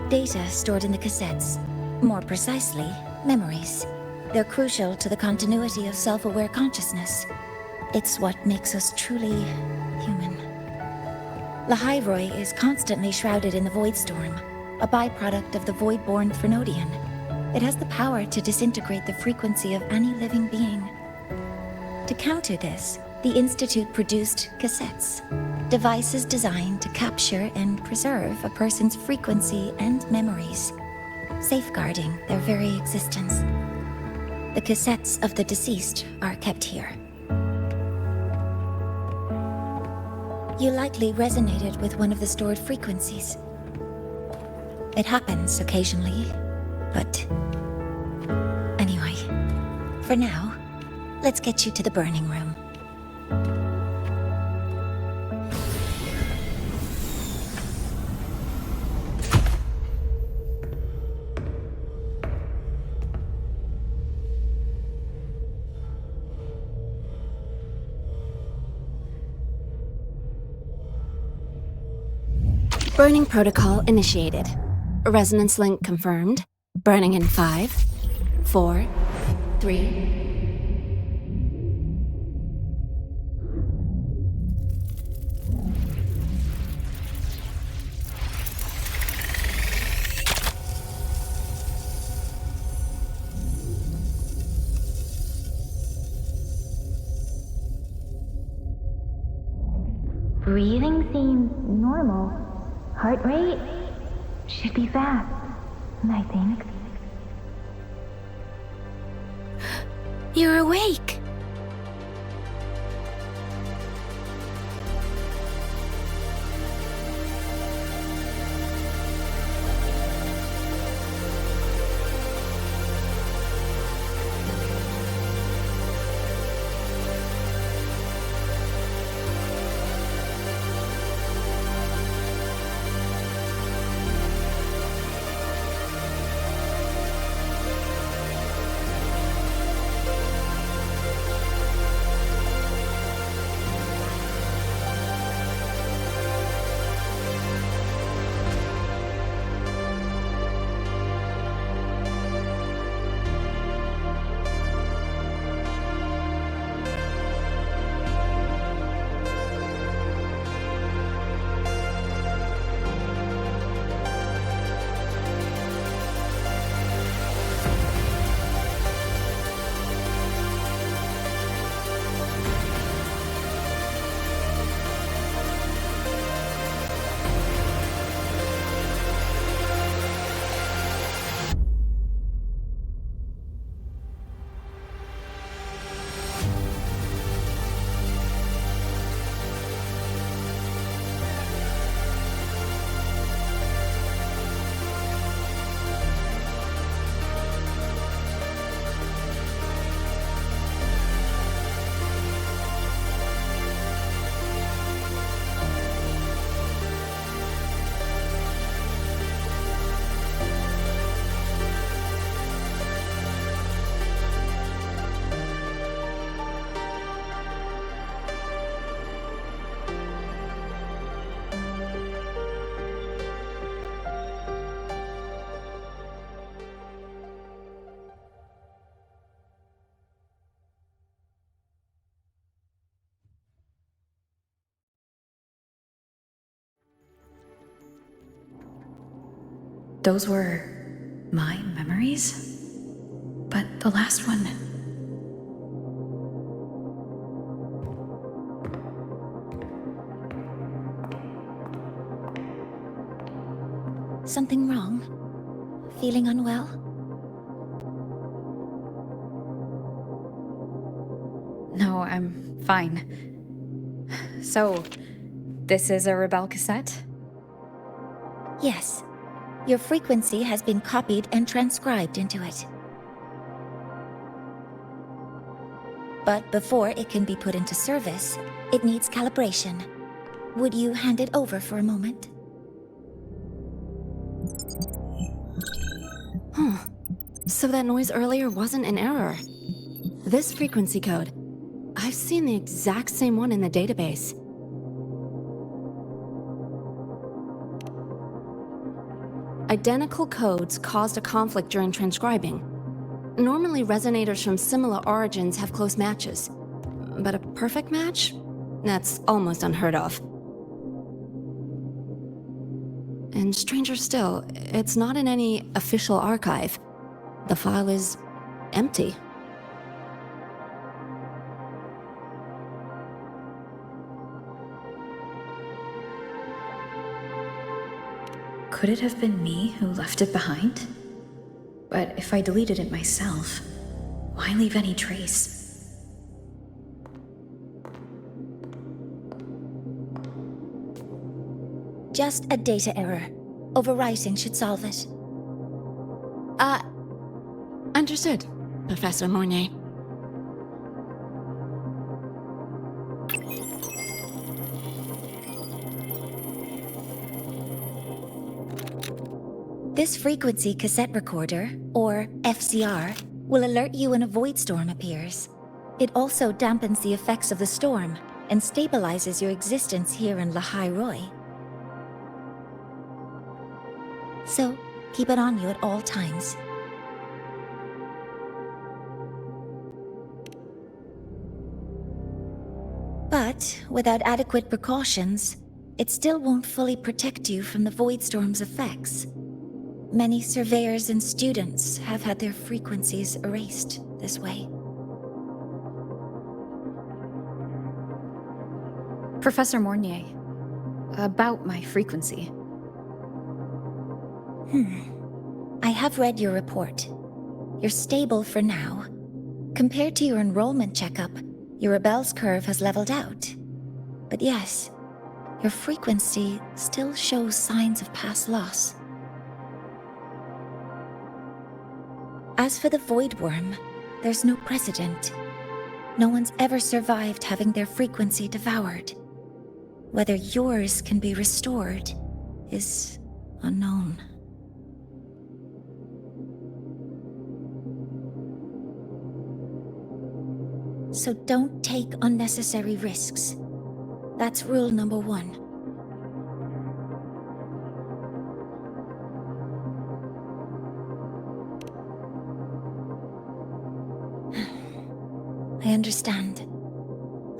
Data stored in the cassettes. More precisely, memories. They're crucial to the continuity of self-aware consciousness. It's what makes us truly human. Lahairoi is constantly shrouded in the Void Storm, a byproduct of the Void-born Threnodian. It has the power to disintegrate the frequency of any living being. To counter this, the Institute produced cassettes, devices designed to capture and preserve a person's frequency and memories, safeguarding their very existence. The cassettes of the deceased are kept here, You likely resonated with one of the stored frequencies. It happens occasionally, but... Anyway, for now, let's get you to the burning room. Burning protocol initiated. Resonance link confirmed. Burning in 5, 4, 3... Breathing seems normal. Heart rate should be fast, I think. You're awake! Those were my memories? But the last one... Something wrong? Feeling unwell? No, I'm fine. So, this is a Rebel cassette? Yes. Your frequency has been copied and transcribed into it. But before it can be put into service, it needs calibration. Would you hand it over for a moment? Huh. So that noise earlier wasn't an error. This frequency code, I've seen the exact same one in the database. Identical codes caused a conflict during transcribing. Normally, resonators from similar origins have close matches. But a perfect match? That's almost unheard of. And stranger still, it's not in any official archive. The file is empty. Could it have been me who left it behind? But if I deleted it myself, why leave any trace? Just a data error. Overwriting should solve it. Understood, Professor Mornay. This frequency cassette recorder, or FCR, will alert you when a void storm appears. It also dampens the effects of the storm and stabilizes your existence here in Lahai Roy. So, keep it on you at all times. But without adequate precautions, it still won't fully protect you from the void storm's effects. Many surveyors and students have had their frequencies erased this way. Professor Mornier, about my frequency. I have read your report. You're stable for now. Compared to your enrollment checkup, your rebel's curve has leveled out. But yes, your frequency still shows signs of past loss. As for the Void Worm, there's no precedent. No one's ever survived having their frequency devoured. Whether yours can be restored is unknown. So don't take unnecessary risks. That's rule number 1. I understand.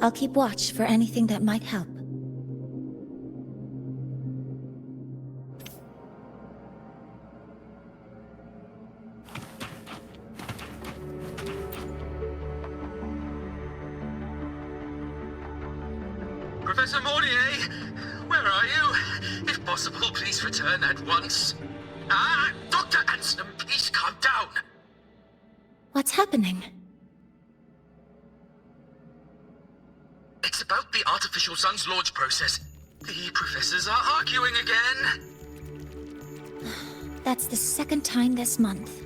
I'll keep watch for anything that might help. Professor Mornier, where are you? If possible, please return at once. Dr. Anson, please calm down. What's happening? It's about the artificial sun's launch process. The professors are arguing again. That's the second time this month.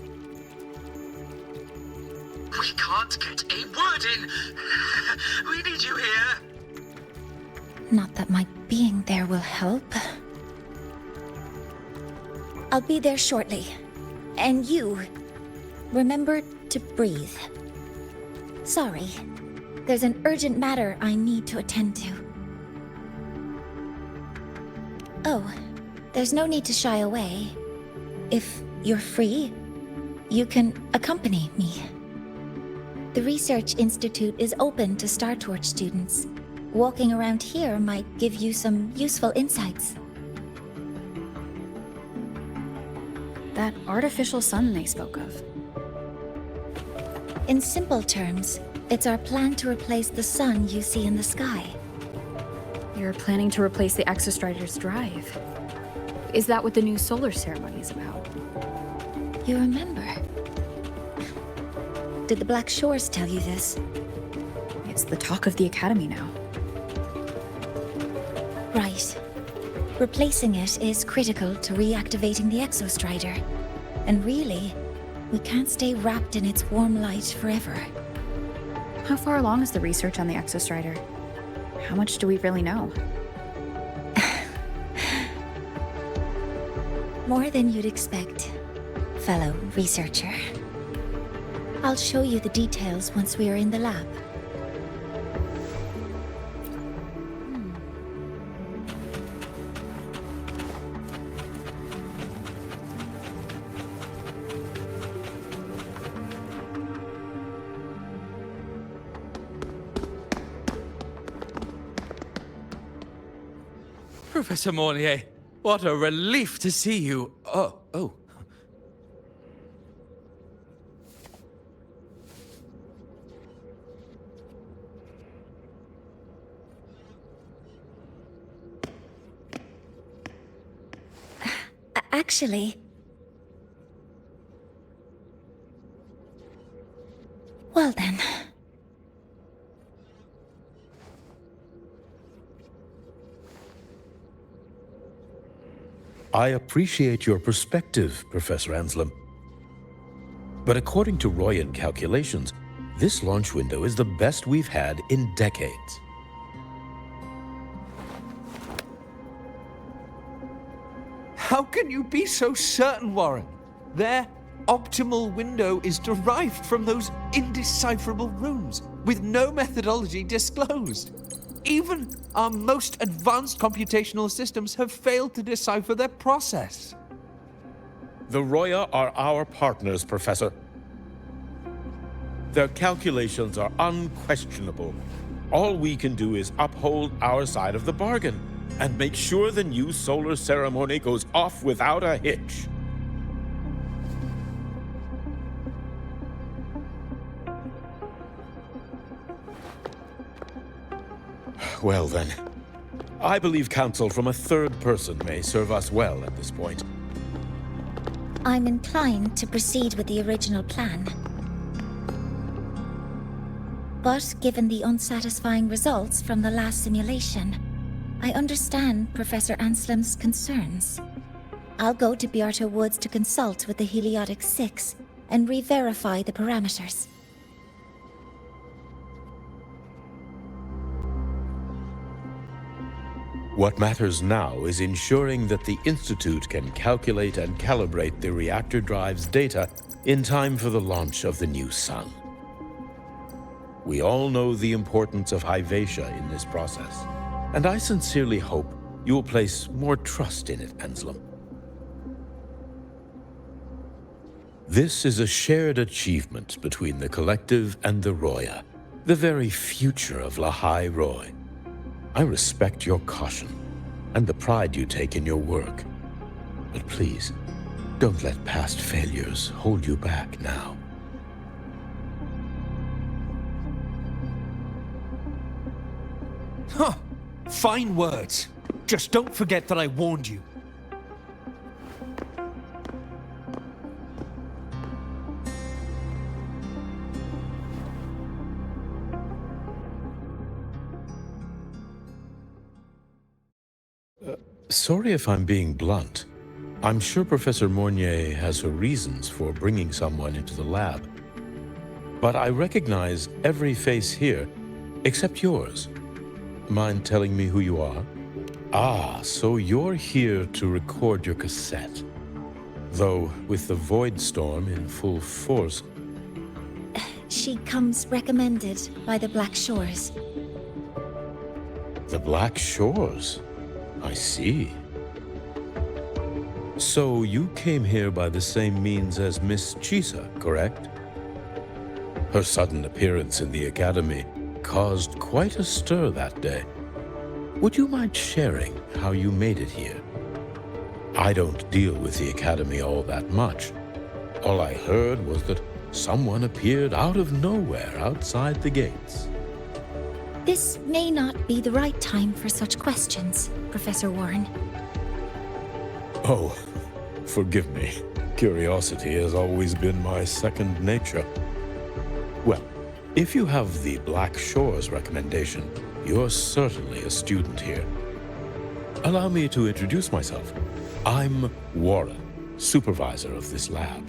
We can't get a word in. We need you here. Not that my being there will help. I'll be there shortly. And you, remember to breathe. Sorry, there's an urgent matter I need to attend to. Oh, there's no need to shy away. If you're free, you can accompany me. The Research Institute is open to Star Torch students. Walking around here might give you some useful insights. That artificial sun they spoke of. In simple terms, it's our plan to replace the sun you see in the sky. You're planning to replace the Exostrider's drive. Is that what the new solar ceremony is about? You remember? Did the Black Shores tell you this? It's the talk of the Academy now. Right. Replacing it is critical to reactivating the Exostrider. And really, we can't stay wrapped in its warm light forever. How far along is the research on the Exostrider? How much do we really know? More than you'd expect, fellow researcher. I'll show you the details once we are in the lab. Professor Mornier, what a relief to see you. Oh. Actually... Well then... I appreciate your perspective, Professor Anselm. But according to Royan calculations, this launch window is the best we've had in decades. How can you be so certain, Warren? Their optimal window is derived from those indecipherable runes, with no methodology disclosed. Even our most advanced computational systems have failed to decipher their process. The Roya are our partners, Professor. Their calculations are unquestionable. All we can do is uphold our side of the bargain and make sure the new solar ceremony goes off without a hitch. Well then, I believe counsel from a third person may serve us well at this point. I'm inclined to proceed with the original plan. But given the unsatisfying results from the last simulation, I understand Professor Anselm's concerns. I'll go to Beata Woods to consult with the Heliotic 6 and re-verify the parameters. What matters now is ensuring that the Institute can calculate and calibrate the reactor drive's data in time for the launch of the new sun. We all know the importance of Hyvatia in this process, and I sincerely hope you will place more trust in it, Anselm. This is a shared achievement between the Collective and the Roya, the very future of Lahai Roy. I respect your caution and the pride you take in your work. But please, don't let past failures hold you back now. Huh. Fine words. Just don't forget that I warned you. Sorry if I'm being blunt. I'm sure Professor Mornier has her reasons for bringing someone into the lab. But I recognize every face here, except yours. Mind telling me who you are? Ah, so you're here to record your cassette. Though, with the Void Storm in full force... She comes recommended by the Black Shores. The Black Shores? I see. So you came here by the same means as Miss Chisa, correct? Her sudden appearance in the Academy caused quite a stir that day. Would you mind sharing how you made it here? I don't deal with the Academy all that much. All I heard was that someone appeared out of nowhere outside the gates. This may not be the right time for such questions, Professor Warren. Oh, forgive me. Curiosity has always been my second nature. Well, if you have the Black Shores recommendation, you're certainly a student here. Allow me to introduce myself. I'm Warren, supervisor of this lab.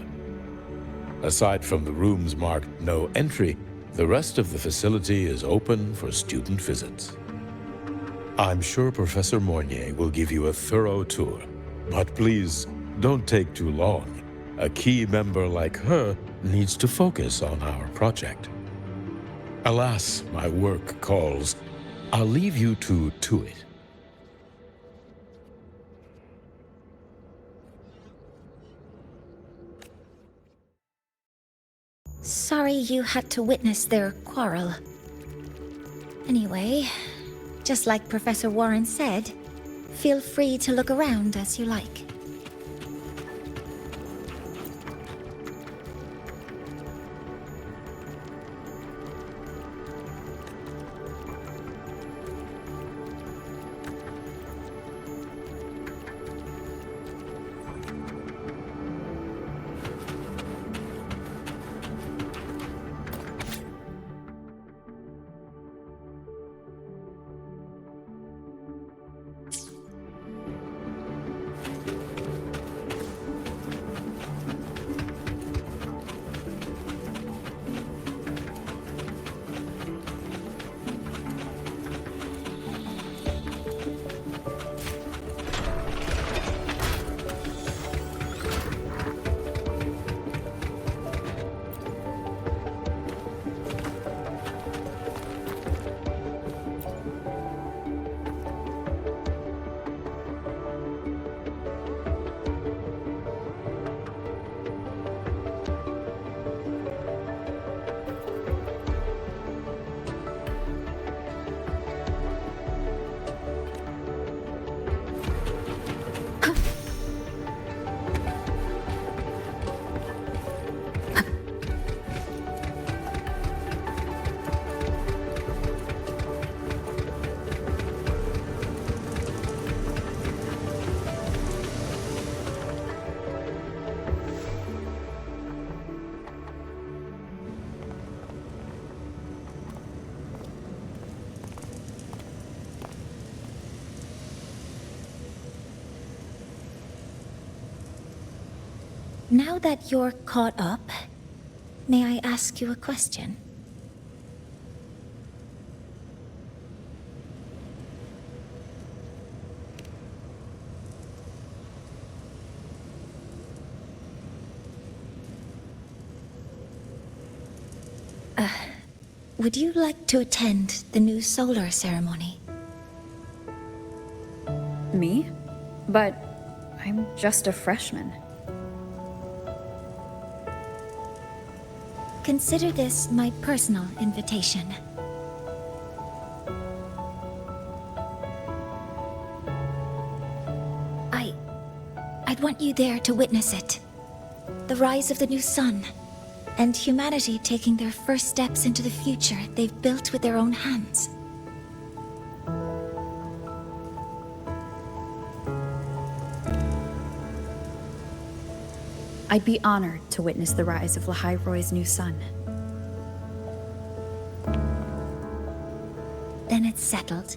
Aside from the rooms marked no entry, the rest of the facility is open for student visits. I'm sure Professor Mornier will give you a thorough tour, but please don't take too long. A key member like her needs to focus on our project. Alas, my work calls. I'll leave you to it. Sorry you had to witness their quarrel. Anyway, just like Professor Warren said, feel free to look around as you like. Now that you're caught up, may I ask you a question? Would you like to attend the new solar ceremony? Me? But I'm just a freshman. Consider this my personal invitation. I'd want you there to witness it. The rise of the new sun, and humanity taking their first steps into the future they've built with their own hands. I'd be honored to witness the rise of Lahai-Roy's new sun. Then it's settled.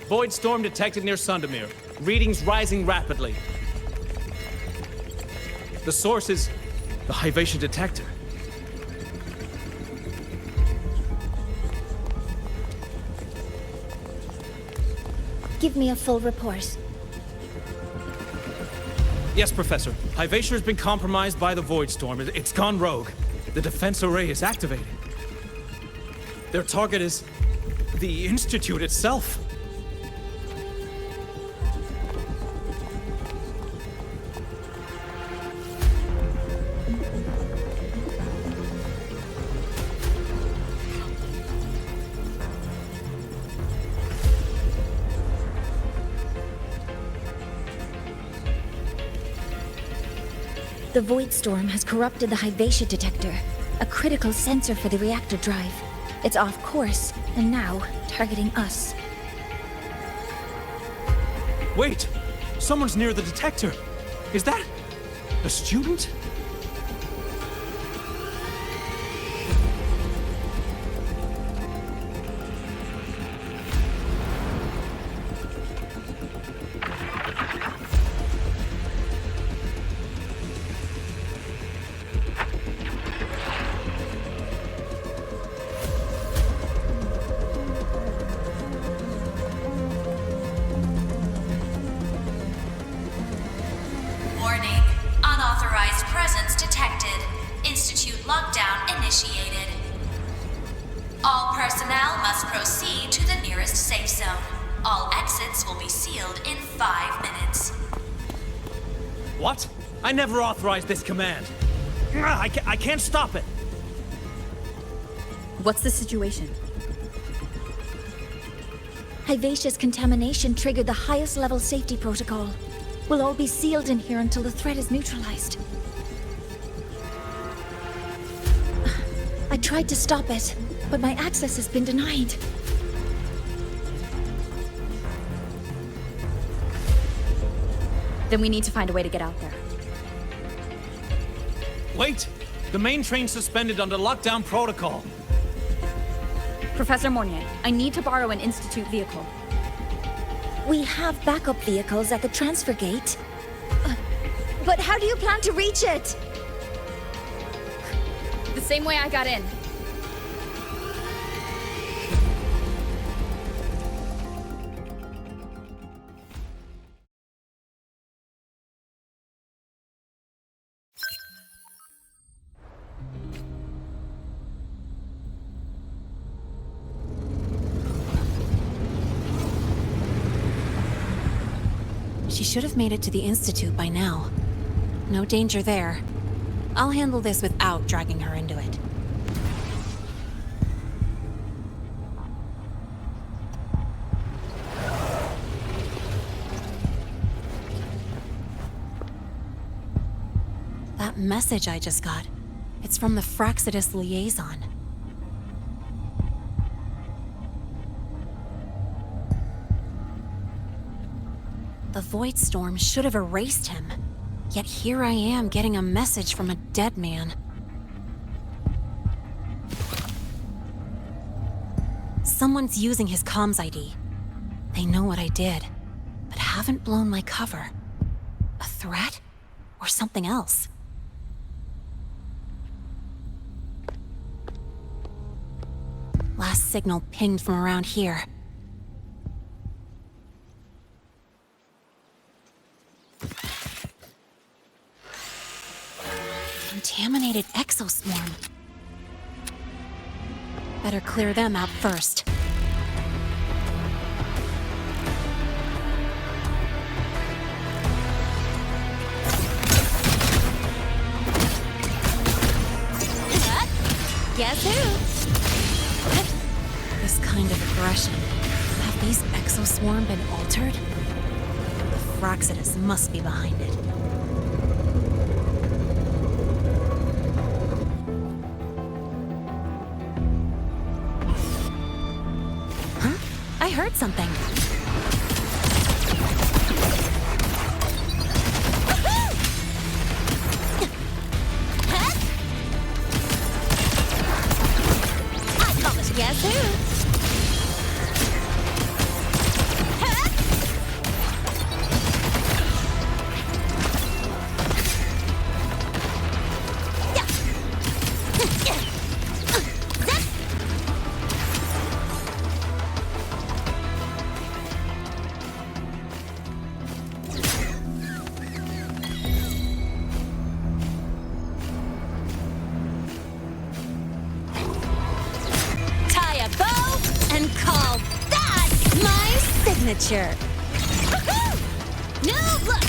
Void storm detected near Sundermere. Readings rising rapidly. The source is the Hyvatia detector. Give me a full report. Yes, Professor. Hyvatia has been compromised by the Void Storm. It's gone rogue. The defense array is activated. Their target is the Institute itself. The Void Storm has corrupted the Hyvatia detector, a critical sensor for the reactor drive. It's off course, and now targeting us. Wait! Someone's near the detector! Is that a student? Warning. Unauthorized presence detected. Institute lockdown initiated. All personnel must proceed to the nearest safe zone. All exits will be sealed in 5 minutes. What? I never authorized this command. I can't stop it. What's the situation? Hyvatia's contamination triggered the highest level safety protocol. We'll all be sealed in here until the threat is neutralized. I tried to stop it, but my access has been denied. Then we need to find a way to get out there. Wait! The main train's suspended under lockdown protocol. Professor Mornier, I need to borrow an Institute vehicle. We have backup vehicles at the transfer gate. But how do you plan to reach it? The same way I got in. She should have made it to the Institute by now. No danger there. I'll handle this without dragging her into it. That message I just got, it's from the Fraxidus liaison. The Void Storm should have erased him. Yet here I am getting a message from a dead man. Someone's using his comms ID. They know what I did, but haven't blown my cover. A threat? Or something else? Last signal pinged from around here. Contaminated exoswarm. Better clear them out first. Guess who? This kind of aggression. Have these exoswarm been altered? The Fraxidus must be behind it. Huh? I heard something. Guess who? Signature. New look.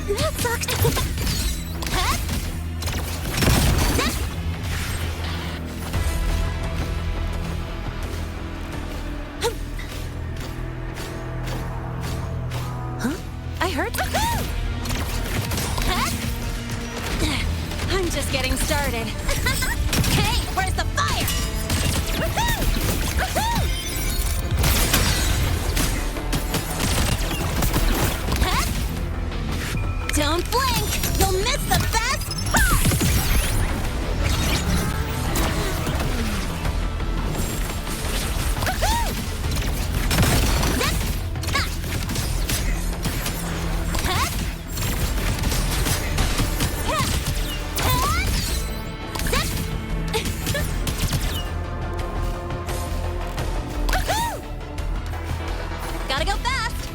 That sucked. Huh? I heard. I'm just getting started. Hey, where's the fire? Don't blink! You'll miss the best part! Gotta go fast!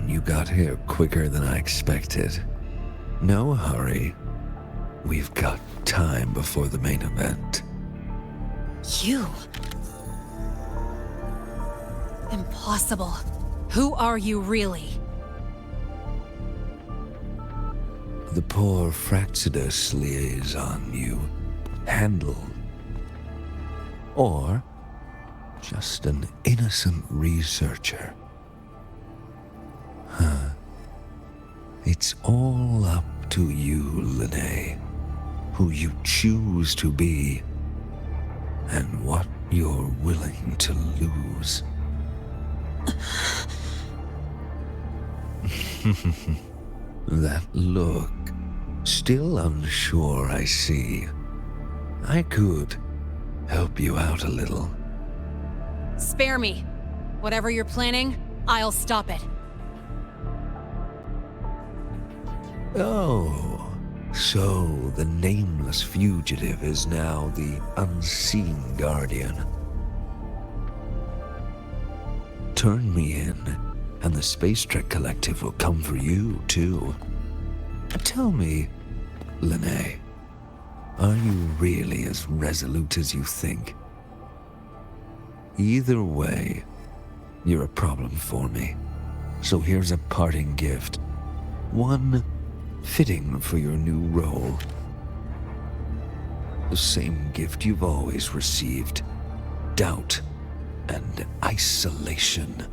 You got here quicker than I expected. No hurry. We've got time before the main event. You? Impossible. Who are you really? The poor Fraxidus liaison you handled. Or just an innocent researcher. Huh. It's all up to you, Lene. Who you choose to be, and what you're willing to lose. That look. Still unsure, I see. I could help you out a little. Spare me. Whatever you're planning, I'll stop it. Oh, so the nameless fugitive is now the unseen guardian. Turn me in, and the Space Trek Collective will come for you, too. Tell me, Lene, are you really as resolute as you think? Either way, you're a problem for me. So here's a parting gift. One fitting for your new role. The same gift you've always received. Doubt and isolation.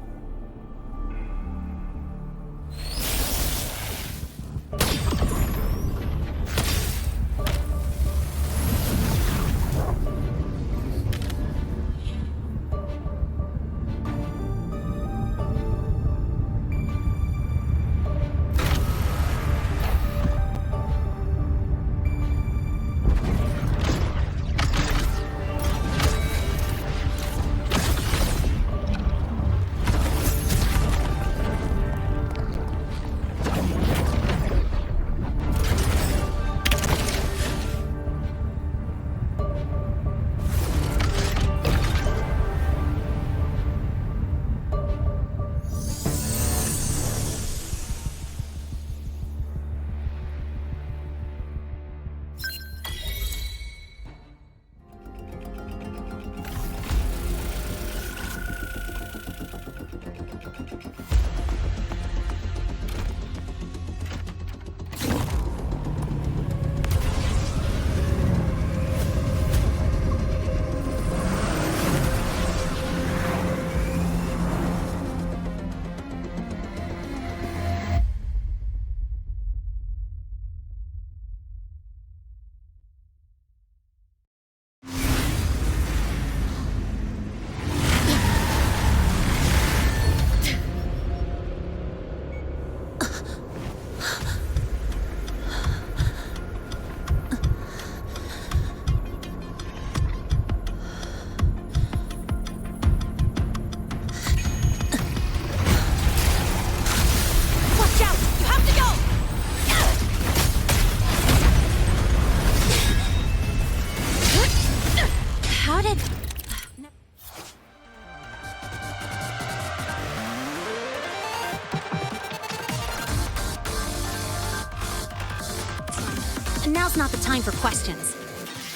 Now's not the time for questions.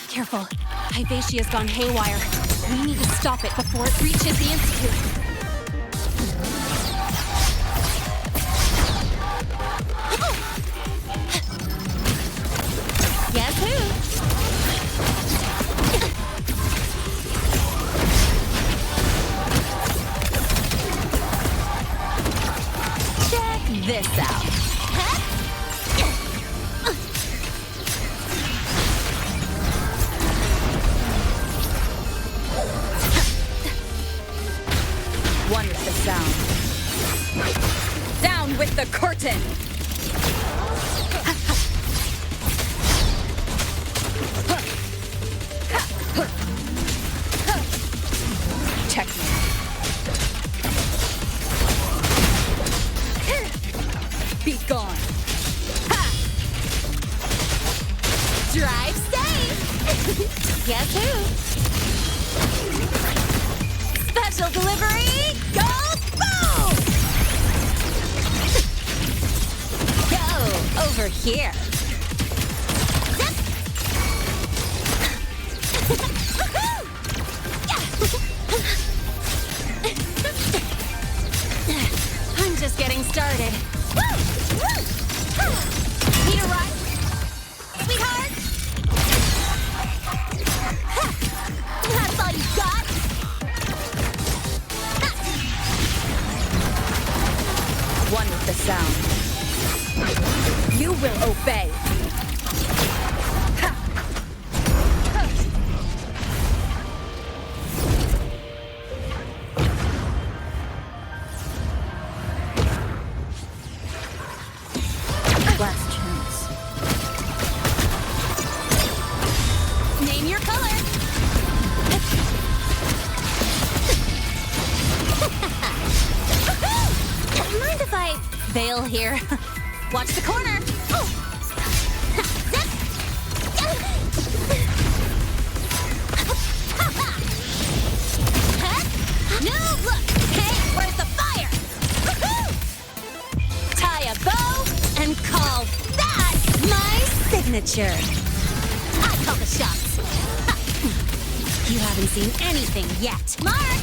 Careful. Hyvatia's gone haywire. We need to stop it before it reaches the Institute. Guess who? Check this out. One with the sound. Down with the curtain! Checkmate. Be gone. Drive safe! Guess who? Special delivery, go boom! Go over here. I'm just getting started. Need a ride? Sweetheart? That's all you got? One with the sound. You will obey. Last chance. Name your color. Mind if I bail here? Watch the corner. No, look. Hey, where's the fire? Tie a bow and call that my signature. I call the shots. You haven't seen anything yet. Mark!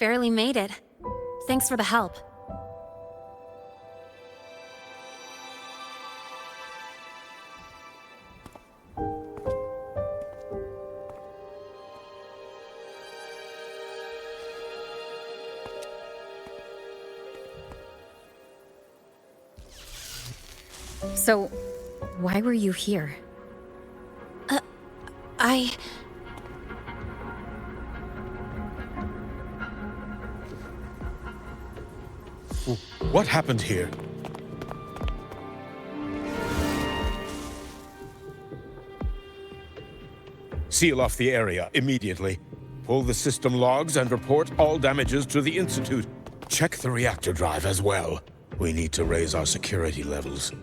Barely made it. Thanks for the help. So, why were you here? What happened here? Seal off the area immediately. Pull the system logs and report all damages to the Institute. Check the reactor drive as well. We need to raise our security levels.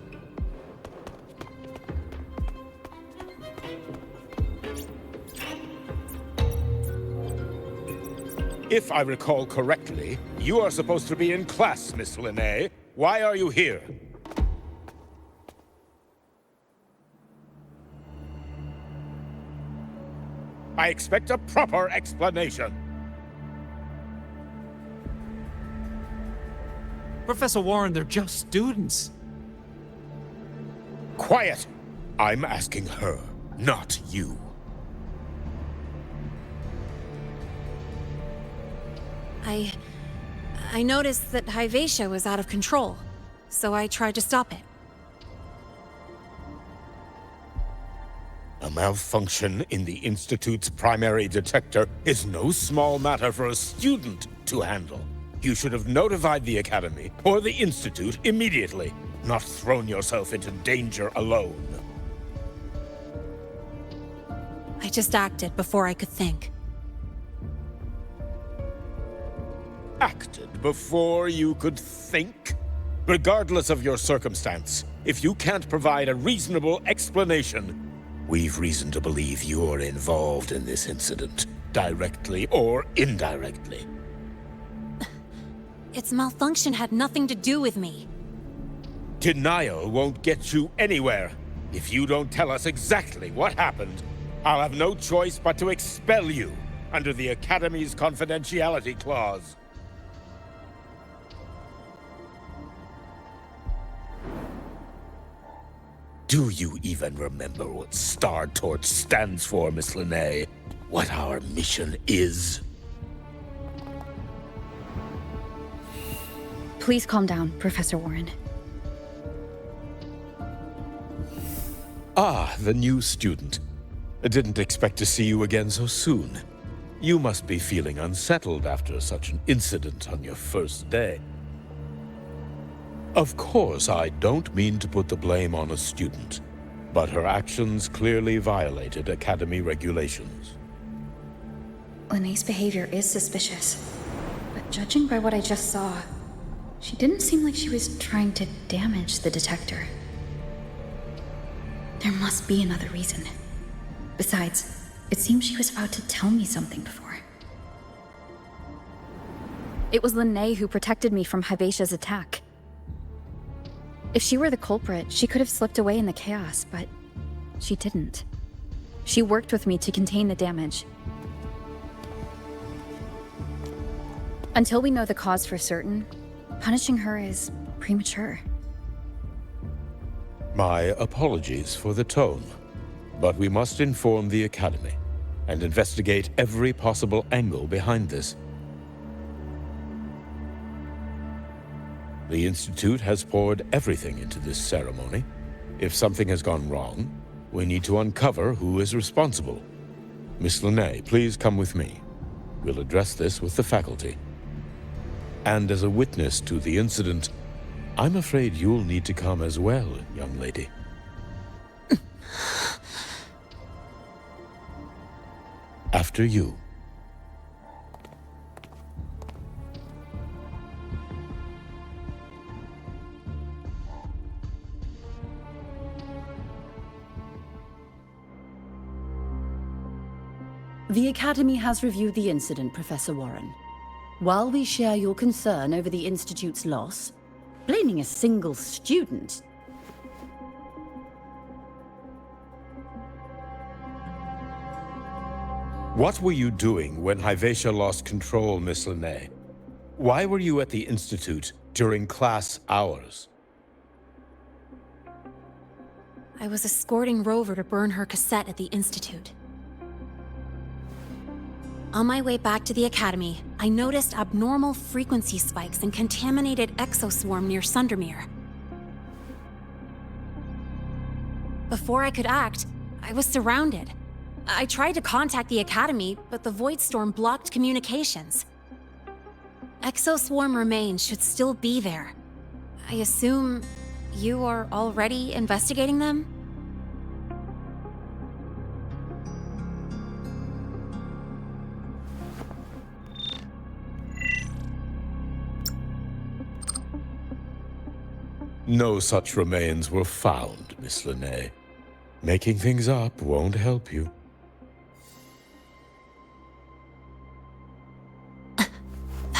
If I recall correctly, you are supposed to be in class, Miss Linnae. Why are you here? I expect a proper explanation. Professor Warren, they're just students. Quiet! I'm asking her, not you. I noticed that Hyvatia was out of control, so I tried to stop it. A malfunction in the Institute's primary detector is no small matter for a student to handle. You should have notified the Academy or the Institute immediately, not thrown yourself into danger alone. I just acted before I could think. Acted before you could think? Regardless of your circumstance, if you can't provide a reasonable explanation, we've reason to believe you're involved in this incident, directly or indirectly. Its malfunction had nothing to do with me. Denial won't get you anywhere. If you don't tell us exactly what happened, I'll have no choice but to expel you under the Academy's confidentiality clause. Do you even remember what Star Torch stands for, Miss Linnae? What our mission is? Please calm down, Professor Warren. Ah, the new student. I didn't expect to see you again so soon. You must be feeling unsettled after such an incident on your first day. Of course, I don't mean to put the blame on a student, but her actions clearly violated Academy regulations. Linnae's behavior is suspicious, but judging by what I just saw, she didn't seem like she was trying to damage the detector. There must be another reason. Besides, it seems she was about to tell me something before. It was Linnae who protected me from Hybatia's attack. If she were the culprit, she could have slipped away in the chaos, but she didn't. She worked with me to contain the damage. Until we know the cause for certain, punishing her is premature. My apologies for the tone, but we must inform the Academy and investigate every possible angle behind this. The Institute has poured everything into this ceremony. If something has gone wrong, we need to uncover who is responsible. Miss Linnae, please come with me. We'll address this with the faculty. And as a witness to the incident, I'm afraid you'll need to come as well, young lady. After you. The Academy has reviewed the incident, Professor Warren. While we share your concern over the Institute's loss, blaming a single student... What were you doing when Hyvatia lost control, Miss Linnae? Why were you at the Institute during class hours? I was escorting Rover to burn her cassette at the Institute. On my way back to the Academy, I noticed abnormal frequency spikes and contaminated exoswarm near Sundermere. Before I could act, I was surrounded. I tried to contact the Academy, but the Void Storm blocked communications. Exoswarm remains should still be there. I assume you are already investigating them? No such remains were found, Miss Linnae. Making things up won't help you.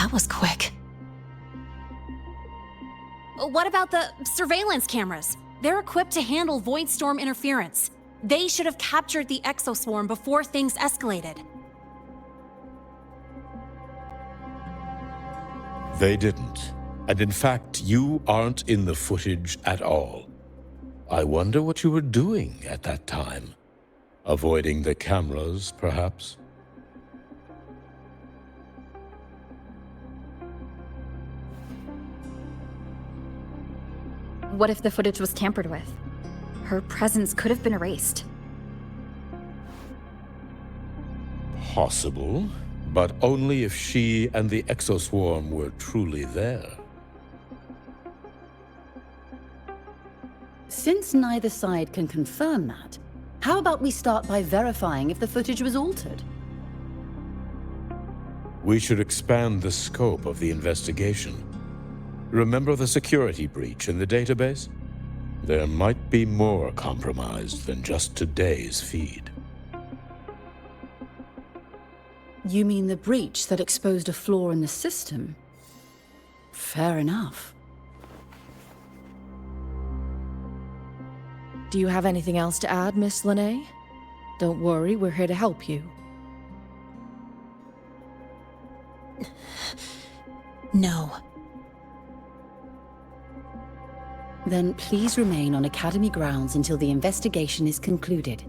That was quick. What about the surveillance cameras? They're equipped to handle Void Storm interference. They should have captured the exoswarm before things escalated. They didn't. And in fact, you aren't in the footage at all. I wonder what you were doing at that time. Avoiding the cameras, perhaps? What if the footage was tampered with? Her presence could have been erased. Possible, but only if she and the exoswarm were truly there. Since neither side can confirm that, how about we start by verifying if the footage was altered? We should expand the scope of the investigation. Remember the security breach in the database? There might be more compromised than just today's feed. You mean the breach that exposed a flaw in the system? Fair enough. Do you have anything else to add, Miss Linnae? Don't worry, we're here to help you. No. Then please remain on Academy grounds until the investigation is concluded.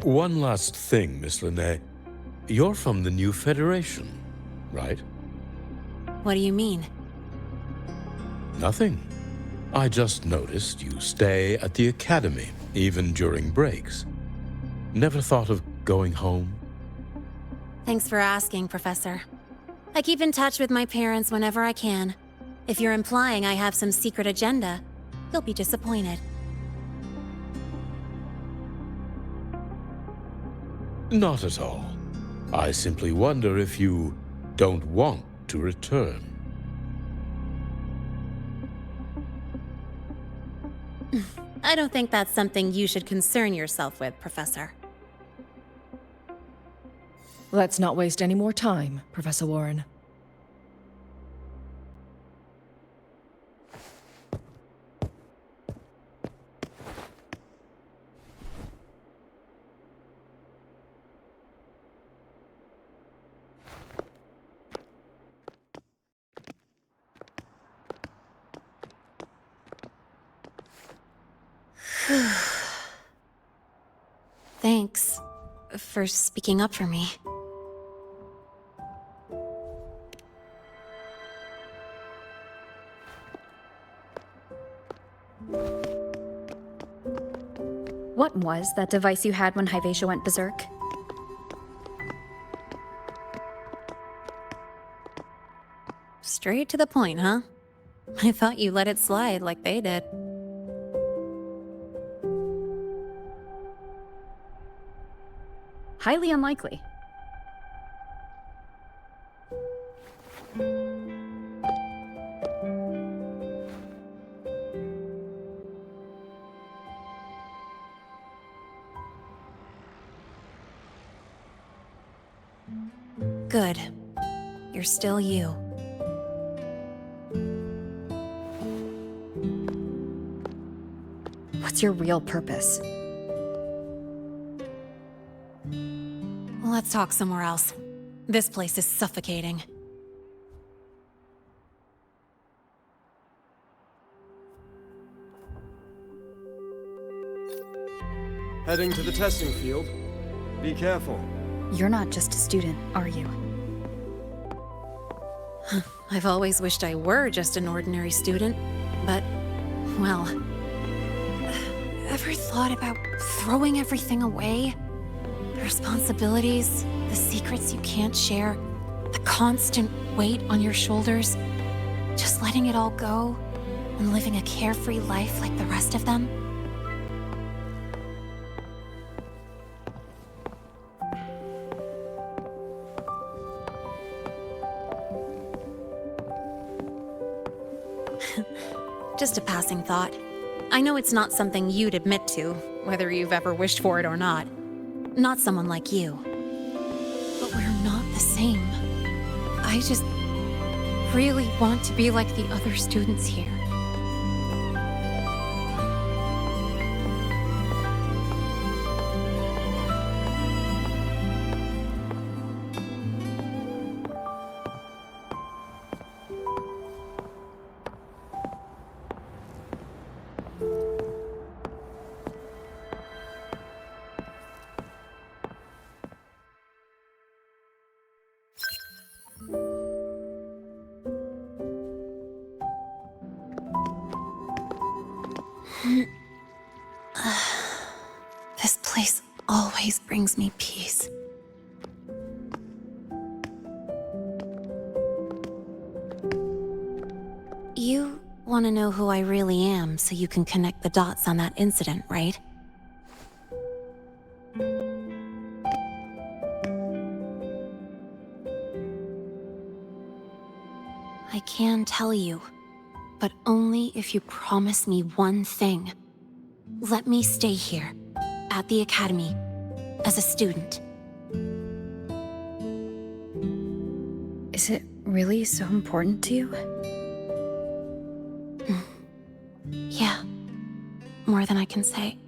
One last thing, Miss Linnae. You're from the New Federation, right? What do you mean? Nothing. I just noticed you stay at the Academy, even during breaks. Never thought of going home? Thanks for asking, Professor. I keep in touch with my parents whenever I can. If you're implying I have some secret agenda, you'll be disappointed. Not at all. I simply wonder if you don't want to return. I don't think that's something you should concern yourself with, Professor. Let's not waste any more time, Professor Warren. Thanks for speaking up for me. What was that device you had when Hyvatia went berserk? Straight to the point, huh? I thought you let it slide like they did. Highly unlikely. Good. You're still you. What's your real purpose? Let's talk somewhere else. This place is suffocating. Heading to the testing field. Be careful. You're not just a student, are you? I've always wished I were just an ordinary student, but, well... Ever thought about throwing everything away? The responsibilities, the secrets you can't share, the constant weight on your shoulders. Just letting it all go and living a carefree life like the rest of them? Just a passing thought. I know it's not something you'd admit to, whether you've ever wished for it or not. Not someone like you. But we're not the same. I just really want to be like the other students here. This place always brings me peace. You want to know who I really am so you can connect the dots on that incident, right? I can tell you, but only if you promise me one thing. Let me stay here, at the Academy, as a student. Is it really so important to you? Yeah, more than I can say.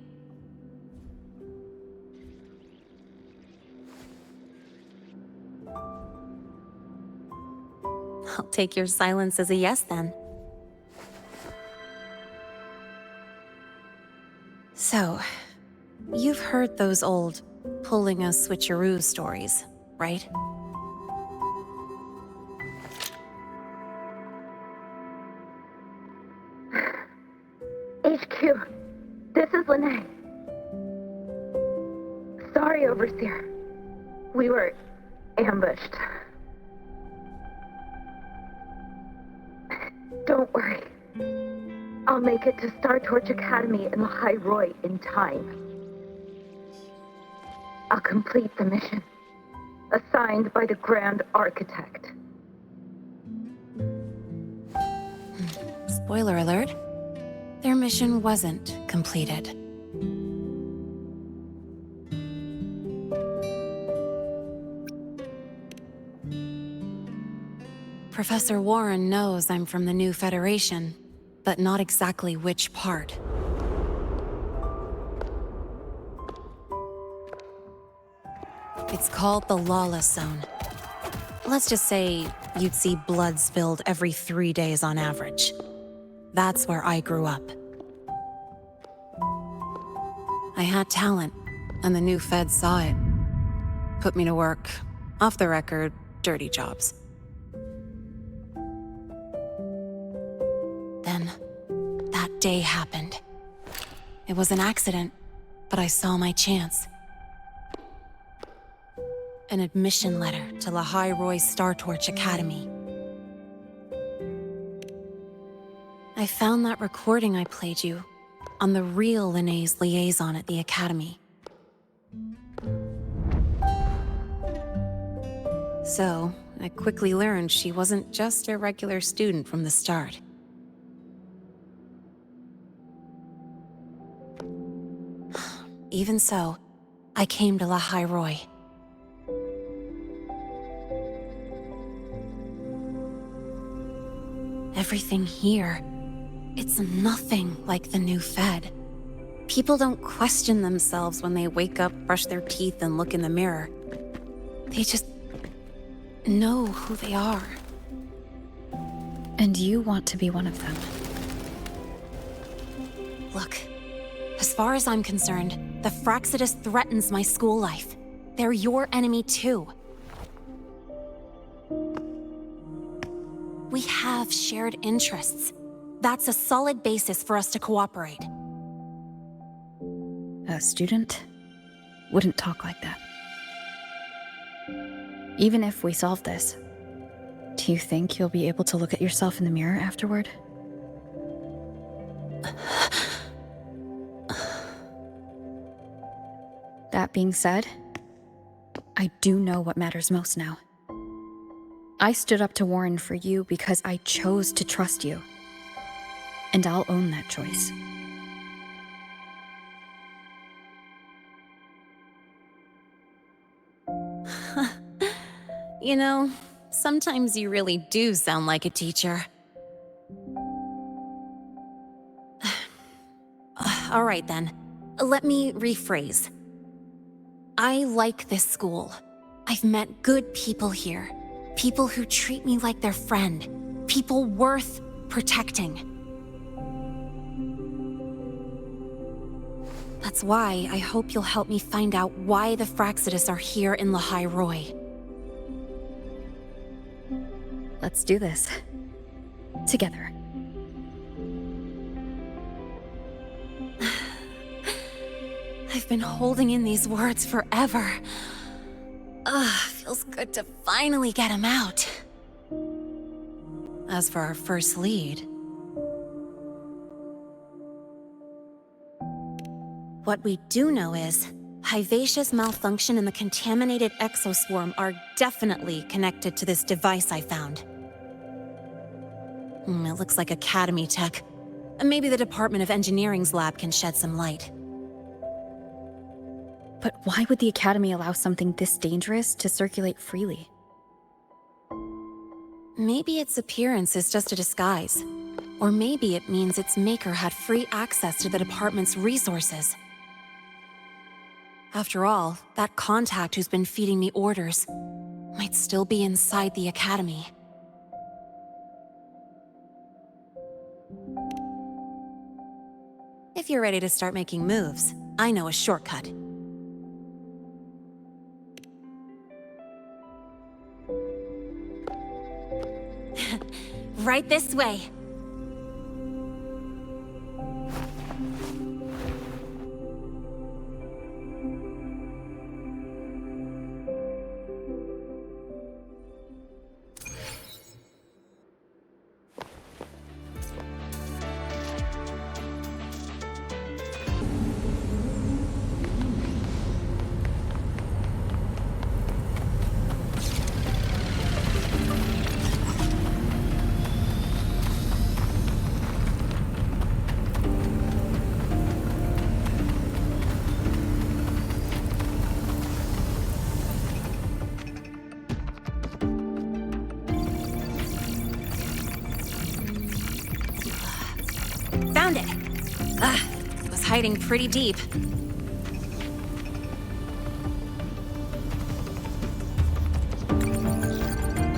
I'll take your silence as a yes, then. So, you've heard those old pulling a switcheroo stories, right? HQ, this is Lene. Sorry, Overseer. We were ambushed. Don't worry. I'll make it to Star Torch Academy in Lahai Roy in time. I'll complete the mission, assigned by the Grand Architect. Spoiler alert, their mission wasn't completed. Professor Warren knows I'm from the new Federation, but not exactly which part. It's called the Lawless Zone. Let's just say you'd see blood spilled every 3 days on average. That's where I grew up. I had talent, and the new feds saw it. Put me to work, off the record, dirty jobs. Then, that day happened. It was an accident, but I saw my chance. An admission letter to Lahai Roy Star Torch Academy. I found that recording I played you on the real Lene's liaison at the Academy. So, I quickly learned she wasn't just a regular student from the start. Even so, I came to Lahai Roy. Everything here, it's nothing like the new Fed. People don't question themselves when they wake up, brush their teeth, and look in the mirror. They just know who they are. And you want to be one of them. Look, as far as I'm concerned, the Fractsidus threatens my school life. They're your enemy too. We have shared interests. That's a solid basis for us to cooperate. A student wouldn't talk like that. Even if we solve this, do you think you'll be able to look at yourself in the mirror afterward? That being said, I do know what matters most now. I stood up to Warren for you because I chose to trust you. And I'll own that choice. You know, sometimes you really do sound like a teacher. All right then, let me rephrase. I like this school. I've met good people here. People who treat me like their friend. People worth protecting. That's why I hope you'll help me find out why the Fractsidus are here in Lahai Roi. Let's do this. Together. I've been holding in these words forever. Feels good to finally get them out. As for our first lead... what we do know is, Hivacia's malfunction and the contaminated exoswarm are definitely connected to this device I found. It looks like Academy tech. Maybe the Department of Engineering's lab can shed some light. But why would the Academy allow something this dangerous to circulate freely? Maybe its appearance is just a disguise. Or maybe it means its maker had free access to the department's resources. After all, that contact who's been feeding me orders might still be inside the Academy. If you're ready to start making moves, I know a shortcut. Right this way. Found it! It was hiding pretty deep.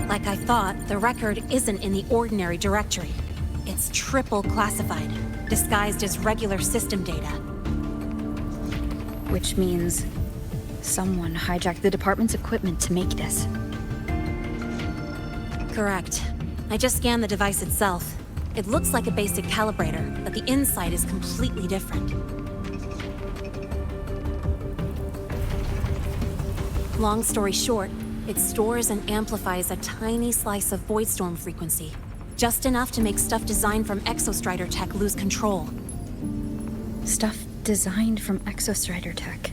Like I thought, the record isn't in the ordinary directory. It's triple classified, disguised as regular system data. Which means someone hijacked the department's equipment to make this. Correct. I just scanned the device itself. It looks like a basic calibrator, but the inside is completely different. Long story short, it stores and amplifies a tiny slice of Voidstorm frequency. Just enough to make stuff designed from Exostrider tech lose control. Stuff designed from Exostrider tech.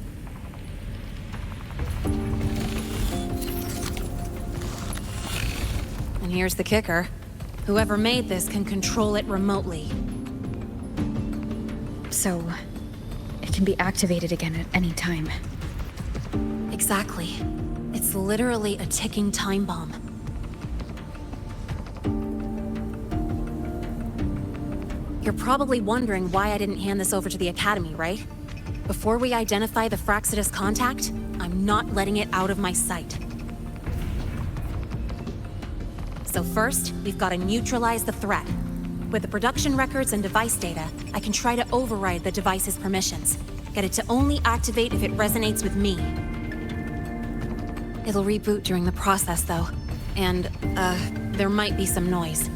And here's the kicker. Whoever made this can control it remotely. So, it can be activated again at any time. Exactly. It's literally a ticking time bomb. You're probably wondering why I didn't hand this over to the Academy, right? Before we identify the Fraxidus contact, I'm not letting it out of my sight. So first, we've got to neutralize the threat. With the production records and device data, I can try to override the device's permissions. Get it to only activate if it resonates with me. It'll reboot during the process, though. And, there might be some noise.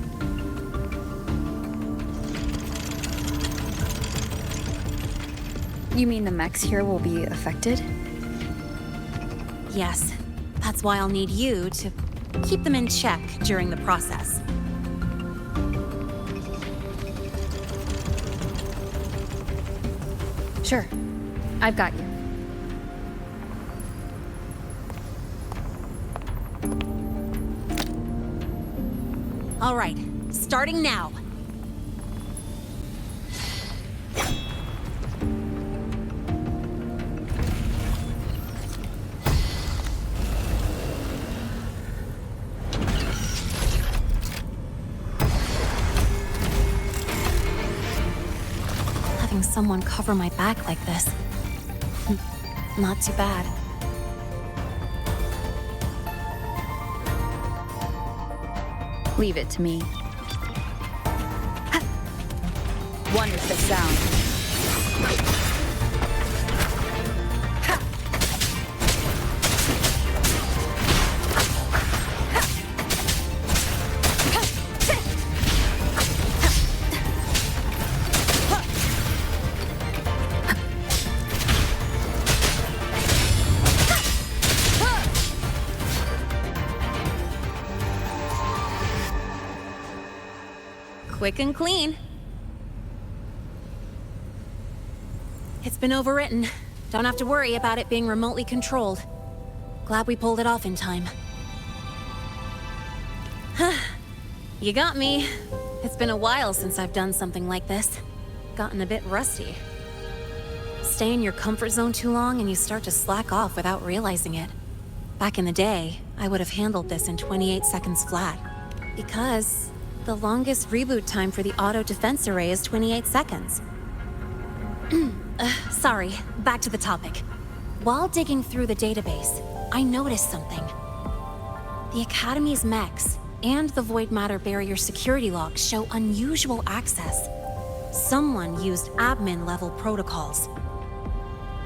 You mean the mechs here will be affected? Yes. That's why I'll need you to keep them in check during the process. Sure. I've got you. All right, starting now. Having someone cover my back like this. Not too bad. Leave it to me. Wonderful sound. Quick and clean. It's been overwritten. Don't have to worry about it being remotely controlled. Glad we pulled it off in time. You got me. It's been a while since I've done something like this. Gotten a bit rusty. Stay in your comfort zone too long and you start to slack off without realizing it. Back in the day, I would have handled this in 28 seconds flat. Because the longest reboot time for the auto defense array is 28 seconds. Sorry, back to the topic. While digging through the database, I noticed something. The Academy's mechs and the Void Matter Barrier security logs show unusual access. Someone used admin-level protocols.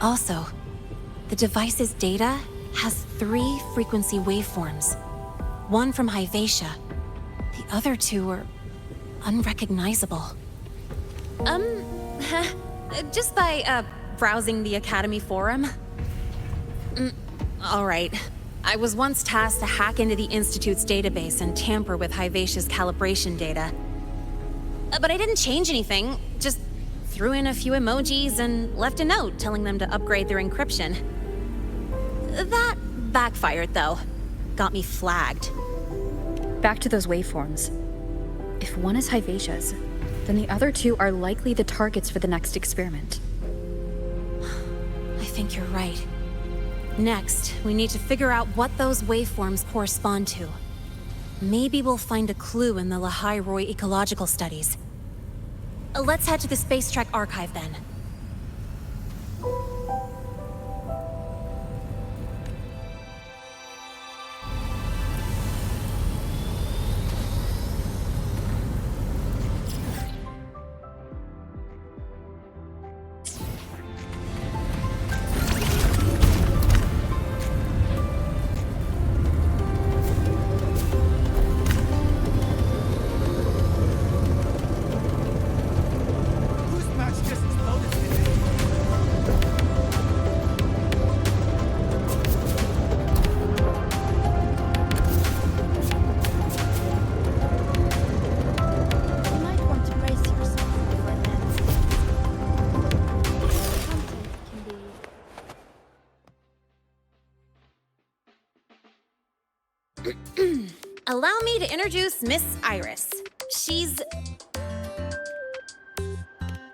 Also, the device's data has 3 frequency waveforms. One from Hyvatia. The other 2 are unrecognizable. Just by, browsing the Academy forum? All right. I was once tasked to hack into the Institute's database and tamper with Hyvatia's calibration data. But I didn't change anything, just threw in a few emojis and left a note telling them to upgrade their encryption. That backfired, though. Got me flagged. Back to those waveforms. If one is Hyvatia's, then the other 2 are likely the targets for the next experiment. I think you're right. Next, we need to figure out what those waveforms correspond to. Maybe we'll find a clue in the Lehigh Roy ecological studies. Let's head to the Space Trek archive then. Allow me to introduce Miss Iris.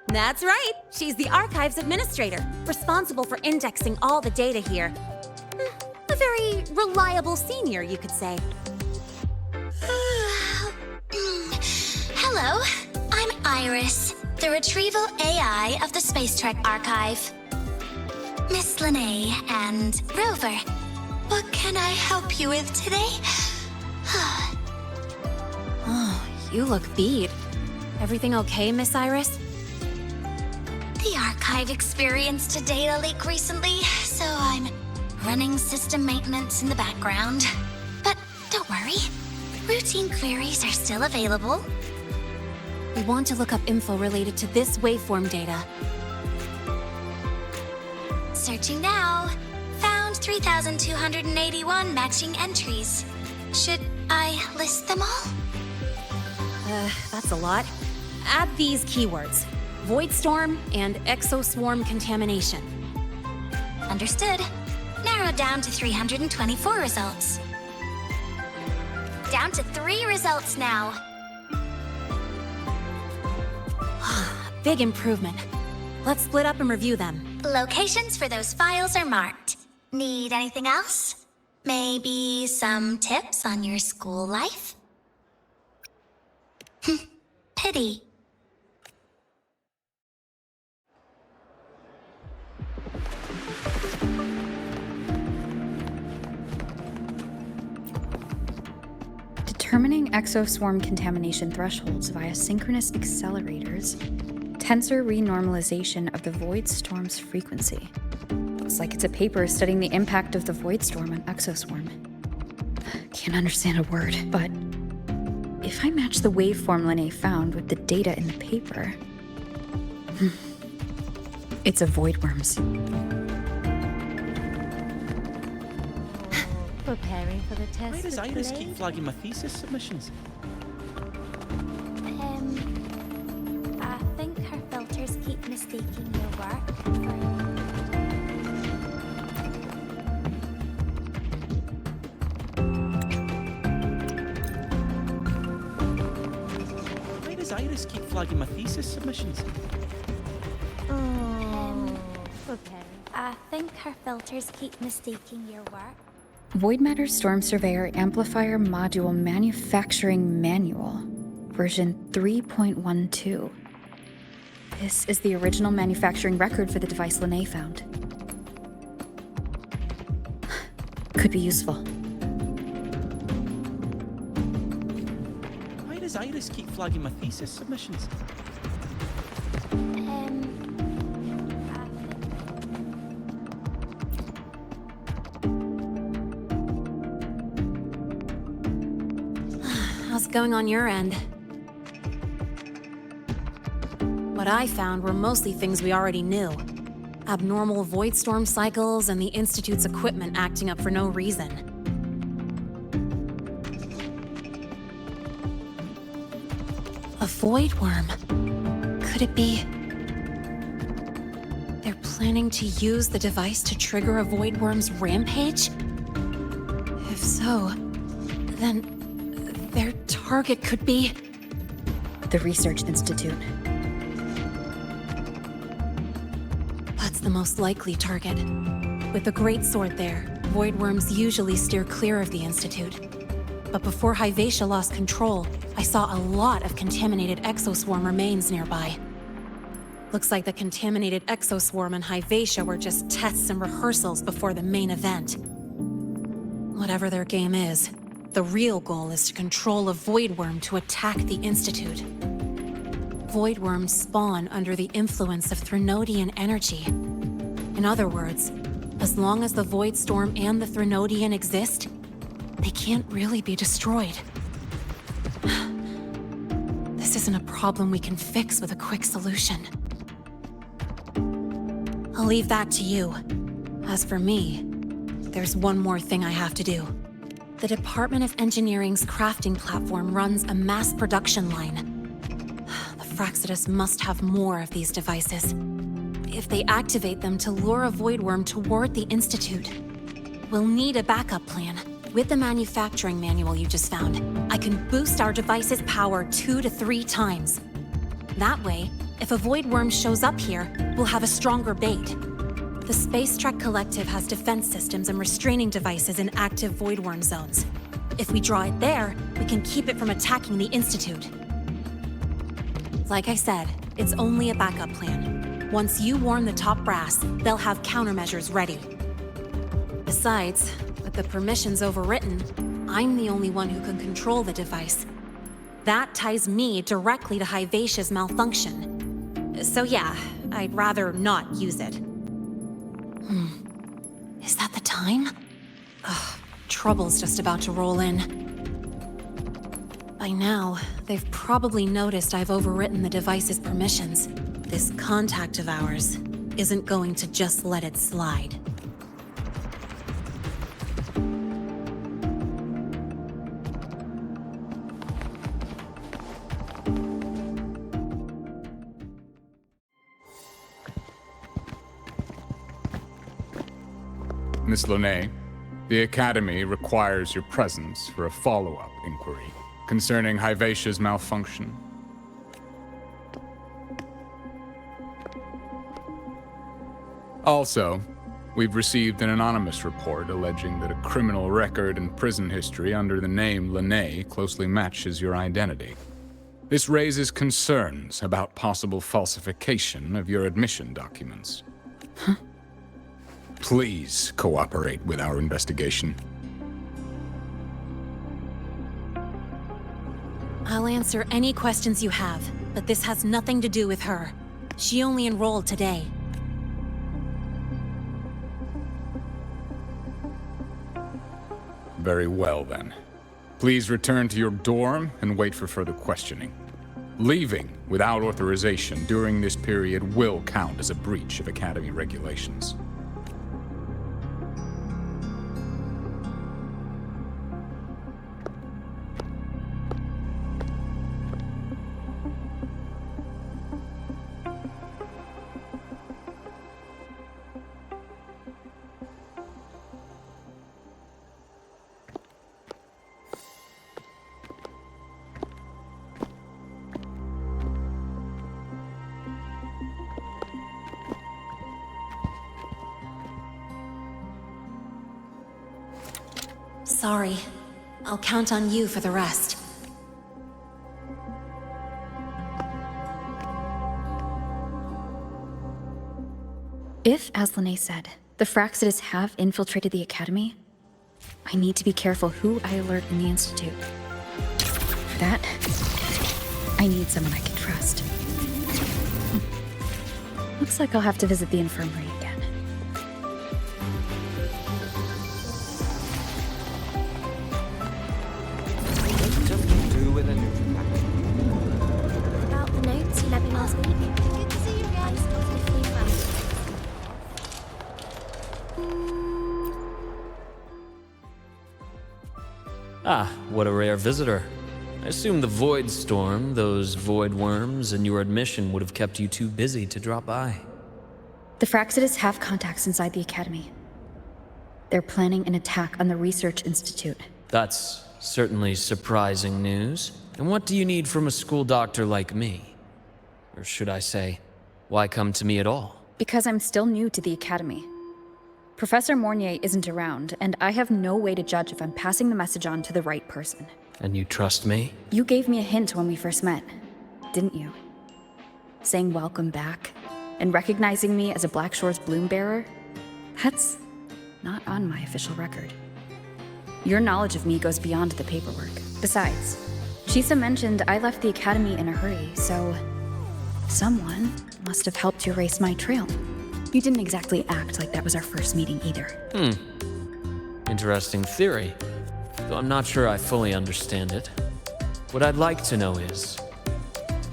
That's right, she's the Archives Administrator, responsible for indexing all the data here. A very reliable senior, you could say. Hello, I'm Iris. The Retrieval AI of the Space Trek Archive. Miss Lene and Rover, what can I help you with today? Oh, you look beat. Everything okay, Miss Iris? The archive experienced a data leak recently, so I'm running system maintenance in the background. But don't worry, routine queries are still available. We want to look up info related to this waveform data. Searching now. Found 3,281 matching entries. Should I list them all? That's a lot. Add these keywords: Voidstorm and Exoswarm contamination. Understood. Narrowed down to 324 results. Down to 3 results now. Big improvement. Let's split up and review them. Locations for those files are marked. Need anything else? Maybe some tips on your school life? Pity. Determining exoswarm contamination thresholds via synchronous accelerators, tensor renormalization of the void storm's frequency. Looks like it's a paper studying the impact of the void storm on exoswarm. Can't understand a word, but if I match the waveform Lene found with the data in the paper, it's a voidworms. Preparing for the test. Why does Iris keep flagging my thesis submissions? I think her filters keep mistaking your work for... Why does Iris keep flagging my thesis submissions? I think her filters keep mistaking your work. Void Matter Storm Surveyor Amplifier Module Manufacturing Manual, version 3.12. This is the original manufacturing record for the device Lene found. Could be useful. Why does Iris keep flagging my thesis submissions? How's it going on your end? What I found were mostly things we already knew. Abnormal void storm cycles and the Institute's equipment acting up for no reason. A void worm. Could it be... they're planning to use the device to trigger a void worm's rampage? If so, then their target could be... the Research Institute. That's the most likely target. With the Great Sword there, void worms usually steer clear of the Institute. But before Hyvatia lost control, I saw a lot of contaminated exoswarm remains nearby. Looks like the contaminated exoswarm and Hyvatia were just tests and rehearsals before the main event. Whatever their game is, the real goal is to control a void worm to attack the Institute. Void worms spawn under the influence of Threnodian energy. In other words, as long as the void storm and the Threnodian exist, they can't really be destroyed. This isn't a problem we can fix with a quick solution. I'll leave that to you. As for me, there's one more thing I have to do. The Department of Engineering's crafting platform runs a mass production line. The Fraxidus must have more of these devices. If they activate them to lure a void worm toward the Institute, we'll need a backup plan. With the manufacturing manual you just found, I can boost our device's power 2 to 3 times. That way, if a void worm shows up here, we'll have a stronger bait. The Space Trek Collective has defense systems and restraining devices in active void worm zones. If we draw it there, we can keep it from attacking the Institute. Like I said, It's only a backup plan. Once you warn the top brass, they'll have countermeasures ready. Besides, with the permissions overwritten, I'm the only one who can control the device. That ties me directly to Hivacia's malfunction. So yeah, I'd rather not use it. Is that the time? Ugh, trouble's just about to roll in. By now, they've probably noticed I've overwritten the device's permissions. This contact of ours isn't going to just let it slide. Miss Lene, the Academy requires your presence for a follow-up inquiry concerning Hivacia's malfunction. Also, we've received an anonymous report alleging that a criminal record and prison history under the name Lene closely matches your identity. This raises concerns about possible falsification of your admission documents. Please cooperate with our investigation. I'll answer any questions you have, but this has nothing to do with her. She only enrolled today. Very well, then. Please return to your dorm and wait for further questioning. Leaving without authorization during this period will count as a breach of Academy regulations. Sorry. I'll count on you for the rest. If, as Lene said, the Fraxitus have infiltrated the Academy, I need to be careful who I alert in the Institute. For that, I need someone I can trust. Looks like I'll have to visit the infirmary again. About the notes you left me last week. Good to see you again. I spotted a few parameters. Ah, what a rare visitor. I assume the Void Storm, those void worms, and your admission would have kept you too busy to drop by. The Fraxitus have contacts inside the Academy. They're planning an attack on the Research Institute. That's certainly surprising news. And what do you need from a school doctor like me? Or should I say, why come to me at all? Because I'm still new to the Academy. Professor Mornier isn't around, and I have no way to judge if I'm passing the message on to the right person. And you trust me? You gave me a hint when we first met, didn't you? Saying welcome back, and recognizing me as a Black Shore's bloom bearer? That's not on my official record. Your knowledge of me goes beyond the paperwork. Besides, Shisa mentioned I left the Academy in a hurry, so someone must have helped to erase my trail. You didn't exactly act like that was our first meeting either. Interesting theory. Though I'm not sure I fully understand it. What I'd like to know is,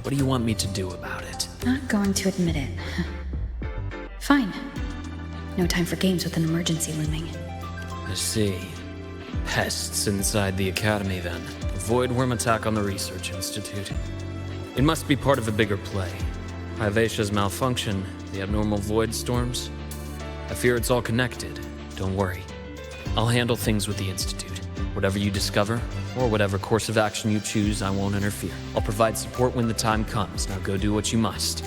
what do you want me to do about it? Not going to admit it. Fine. No time for games with an emergency looming. I see. Pests inside the Academy, then. A void worm attack on the Research Institute. It must be part of a bigger play. Hivacia's malfunction, the abnormal void storms. I fear it's all connected. Don't worry. I'll handle things with the Institute. Whatever you discover, or whatever course of action you choose, I won't interfere. I'll provide support when the time comes. Now go do what you must.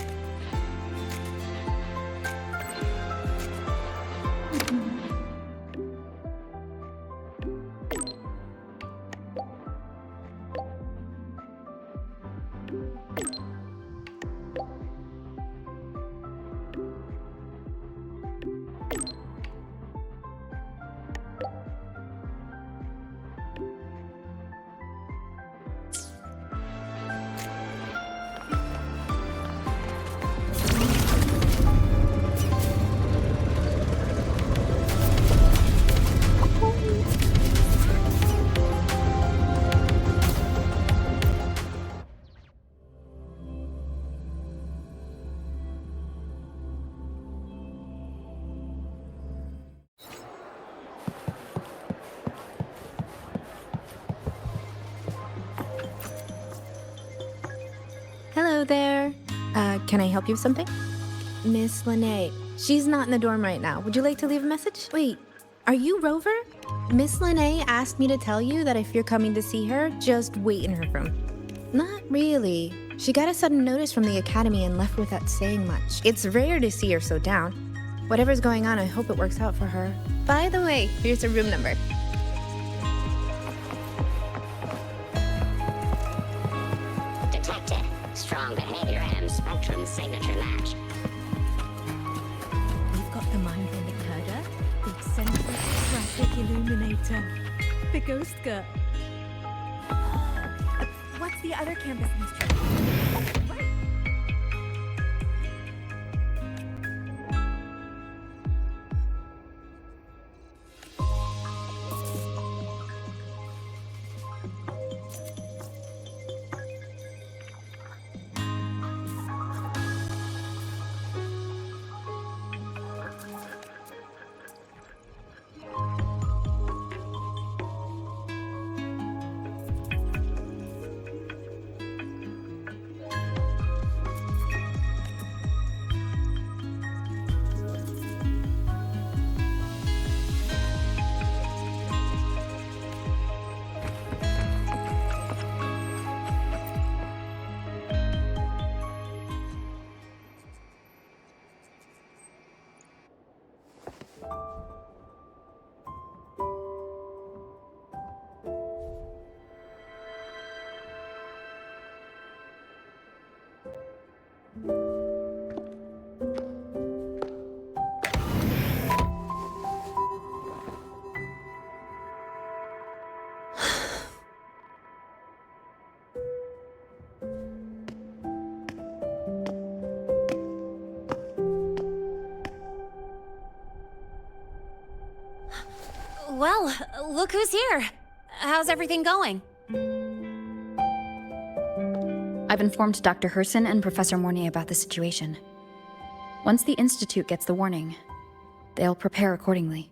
there. Can I help you with something? Miss Lene. She's not in the dorm right now. Would you like to leave a message? Wait, are you Rover? Miss Lene asked me to tell you that if you're coming to see her, just wait in her room. Not really. She got a sudden notice from the academy and left without saying much. It's rare to see her so down. Whatever's going on, I hope it works out for her. By the way, here's her room number. Detected. Strong behavior and spectrum signature match. We've got the mind bending herder, the eccentric traffic illuminator, the ghost girl. What's the other campus mystery? Well, look who's here. How's everything going? I've informed Dr. Herson and Professor Mornay about the situation. Once the Institute gets the warning, they'll prepare accordingly.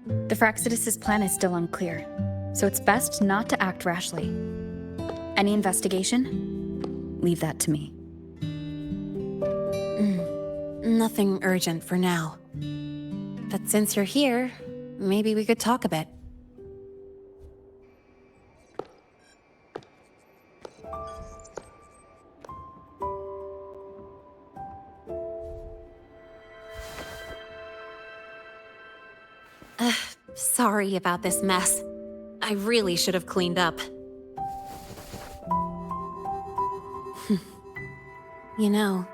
The Fraxidus' plan is still unclear, so it's best not to act rashly. Any investigation? Leave that to me. Nothing urgent for now. But since you're here, maybe we could talk a bit. Sorry about this mess. I really should have cleaned up. You know,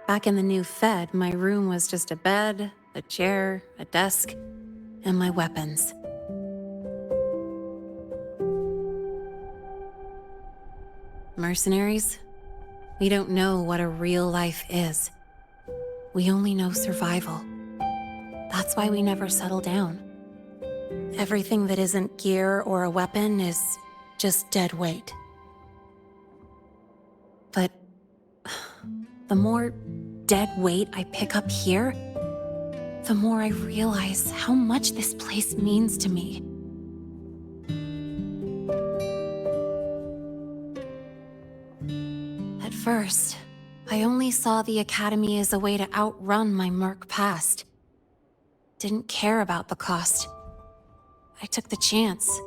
back in the new Fed, my room was just a bed, a chair, a desk, and my weapons. Mercenaries? We don't know what a real life is. We only know survival. That's why we never settle down. Everything that isn't gear or a weapon is just dead weight. But the more dead weight I pick up here, the more I realize how much this place means to me. At first, I only saw the Academy as a way to outrun my merc past. Didn't care about the cost. I took the chance.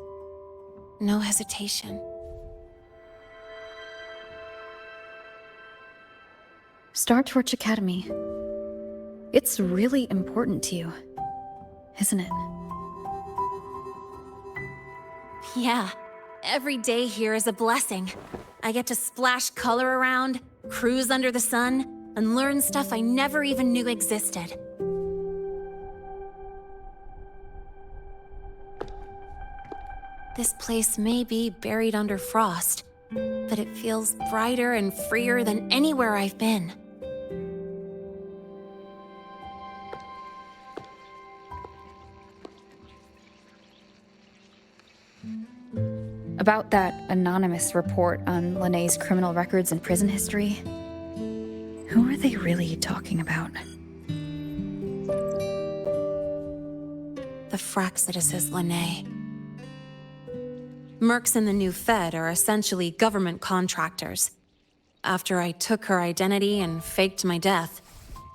No hesitation. Star Torch Academy. It's really important to you, isn't it? Yeah, every day here is a blessing. I get to splash color around, cruise under the sun, and learn stuff I never even knew existed. This place may be buried under frost, but it feels brighter and freer than anywhere I've been. About that anonymous report on Lene's criminal records and prison history, who are they really talking about? The Fraxidus' Lene. Mercs in the new Fed are essentially government contractors. After I took her identity and faked my death,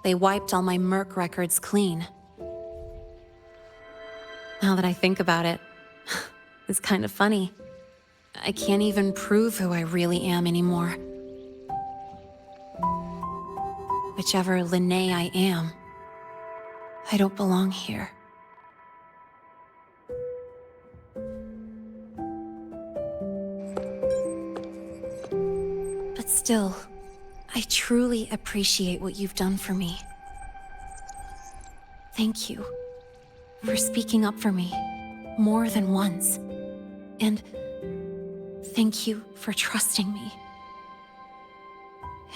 they wiped all my Merc records clean. Now that I think about it, it's kind of funny. I can't even prove who I really am anymore. Whichever Linnae I am, I don't belong here. But still, I truly appreciate what you've done for me. Thank you for speaking up for me more than once. And thank you for trusting me.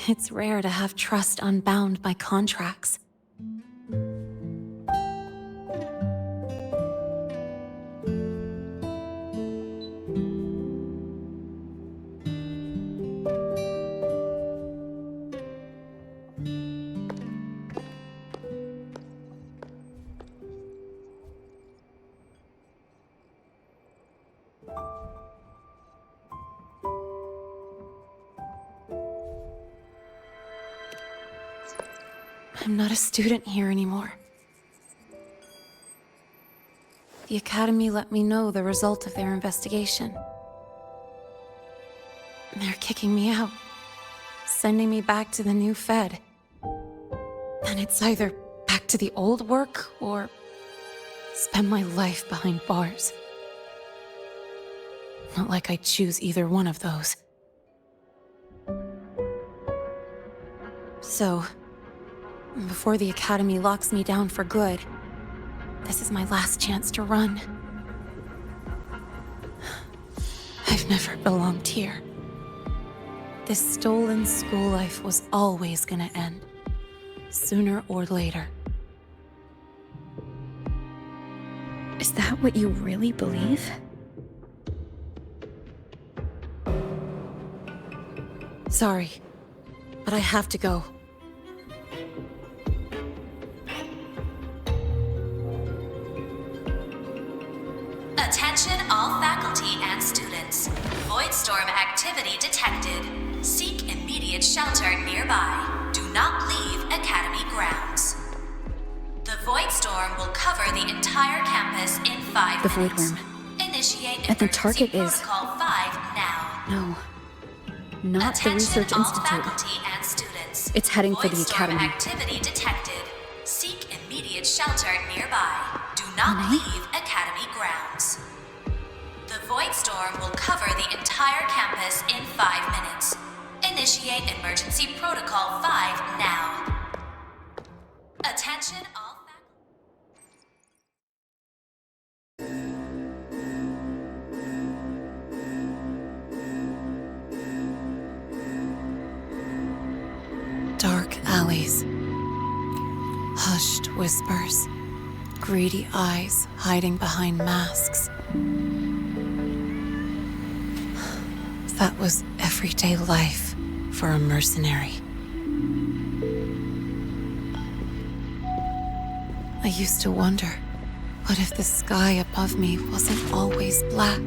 It's rare to have trust unbound by contracts. I'm not a student here anymore. The Academy let me know the result of their investigation. They're kicking me out, sending me back to the new Fed. And it's either back to the old work or spend my life behind bars. Not like I'd choose either one of those. So, before the Academy locks me down for good, this is my last chance to run. I've never belonged here. This stolen school life was always gonna end, sooner or later. Is that what you really believe? Sorry, but I have to go. Attention all faculty and students. Voidstorm activity detected. Seek immediate shelter nearby. Do not leave Academy grounds. The Voidstorm will cover the entire campus in 5 The minutes. Voidworm. Initiate And the emergency target is... protocol 5 now. No. Not the Attention Research all Institute. faculty and students. It's heading for the Voidstorm Academy. activity detected. Seek immediate shelter nearby. Do not leave Academy grounds. The Voidstorm will cover the entire campus in 5 minutes. Initiate emergency protocol 5 now. Attention all Dark alleys. Hushed whispers. Greedy eyes hiding behind masks. That was everyday life for a mercenary. I used to wonder, what if the sky above me wasn't always black?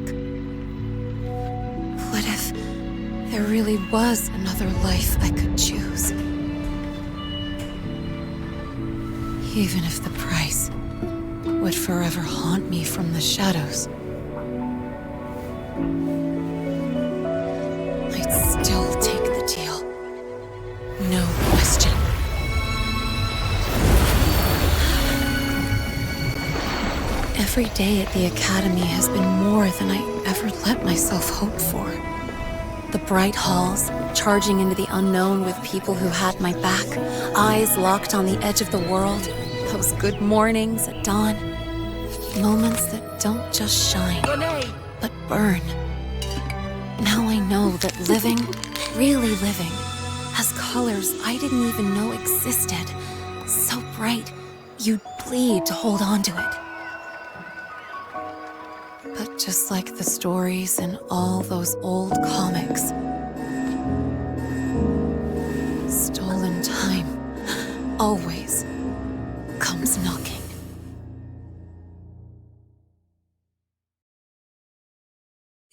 What if there really was another life I could choose? Even if the price would forever haunt me from the shadows. I'd still take the deal. No question. Every day at the Academy has been more than I ever let myself hope for. The bright halls, charging into the unknown with people who had my back, eyes locked on the edge of the world, those good mornings at dawn, moments that don't just shine, but burn. Now I know that living, really living, has colors I didn't even know existed. So bright, you'd bleed to hold on to it. But just like the stories in all those old comics, stolen time always comes knocking.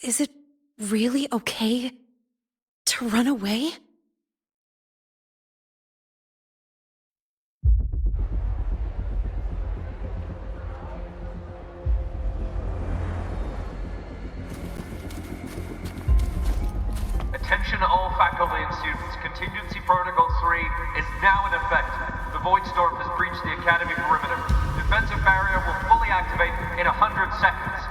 Is it really okay to run away? Attention all faculty and students. Contingency Protocol 3 is now in effect. The Void Storm has breached the Academy perimeter. Defensive barrier will fully activate in 100 seconds.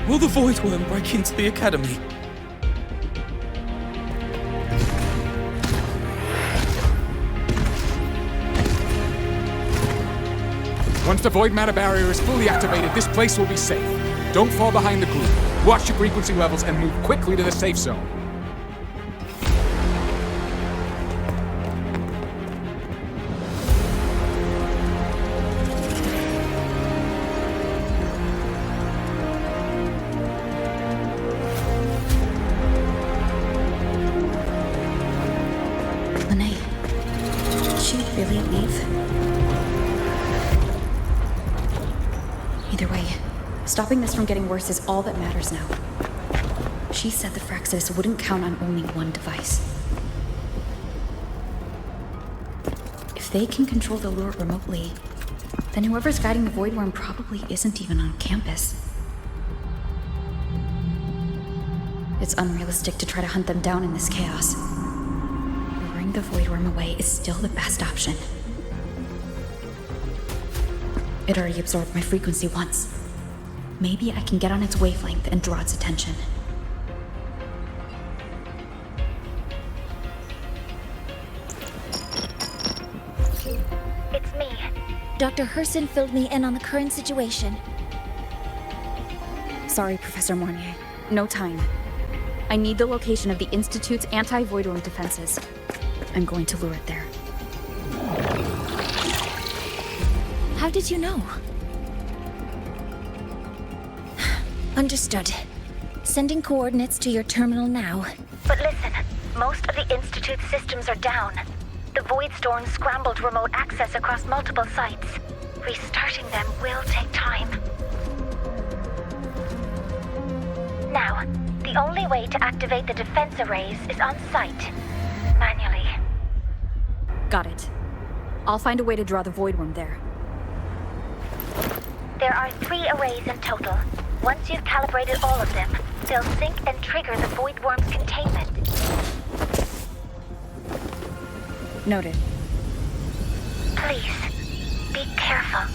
Will the Void Worm break into the Academy? Once the void matter barrier is fully activated, this place will be safe. Don't fall behind the group. Watch your frequency levels and move quickly to the safe zone. Lene, did she really leave? Either way, stopping this from getting worse is all that matters now. She said the Fraxis wouldn't count on only one device. If they can control the lure remotely, then whoever's guiding the Void Worm probably isn't even on campus. It's unrealistic to try to hunt them down in this chaos. Luring the Void Worm away is still the best option. It already absorbed my frequency once. Maybe I can get on its wavelength and draw its attention. It's me. Dr. Herson filled me in on the current situation. Sorry, Professor Mornier. No time. I need the location of the Institute's anti-Void Worm defenses. I'm going to lure it there. How did you know? Understood. Sending coordinates to your terminal now. But listen, most of the Institute's systems are down. The Void Storm scrambled remote access across multiple sites. Restarting them will take time. Now, the only way to activate the defense arrays is on site. Manually. Got it. I'll find a way to draw the Void Worm there. There are 3 arrays in total. Once you've calibrated all of them, they'll sync and trigger the Void Worm's containment. Noted. Please, be careful.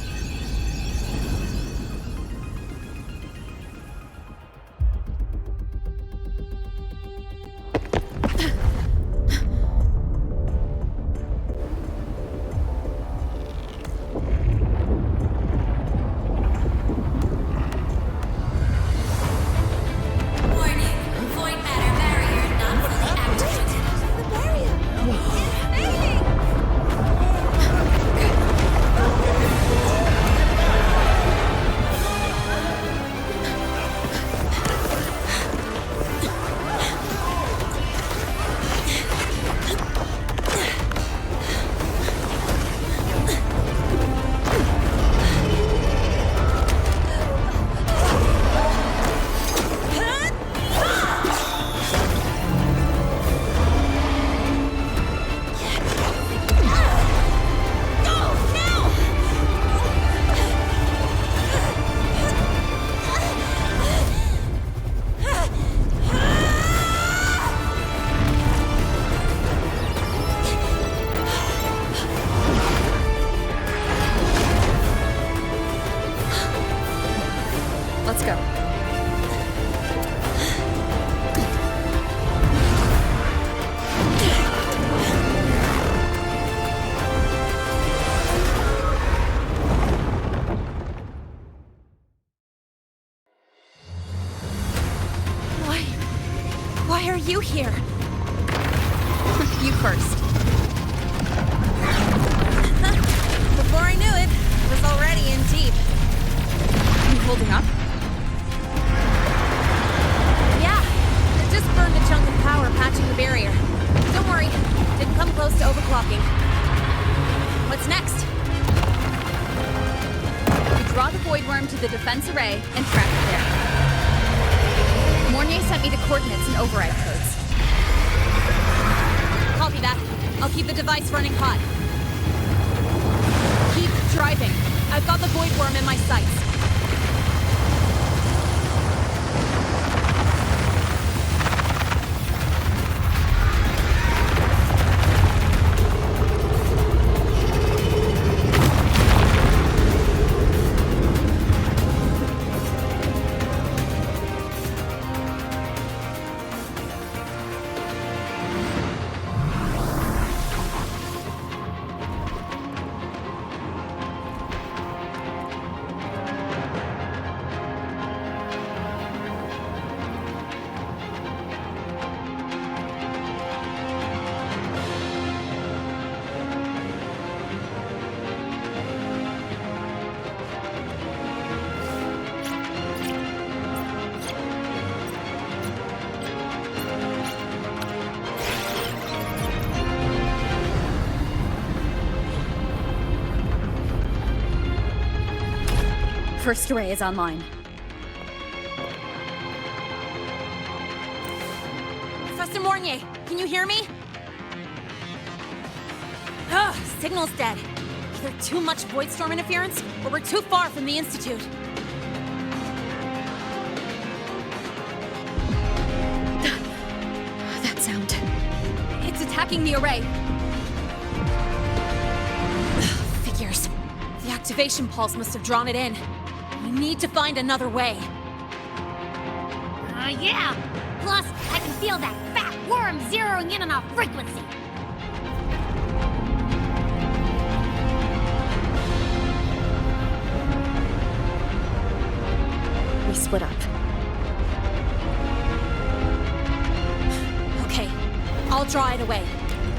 to overclocking. What's next? We draw the void worm to the defense array and trap it there. Mornier sent me the coordinates and override codes. Copy that. I'll keep the device running hot. Keep driving. I've got the void worm in my sights. First array is online. Professor Mornier, can you hear me? Ugh, signal's dead. Either too much void storm interference, or we're too far from the Institute. That sound. It's attacking the array. Figures. The activation pulse must have drawn it in. We need to find another way. Yeah! Plus, I can feel that fat worm zeroing in on our frequency. We split up. Okay, I'll draw it away.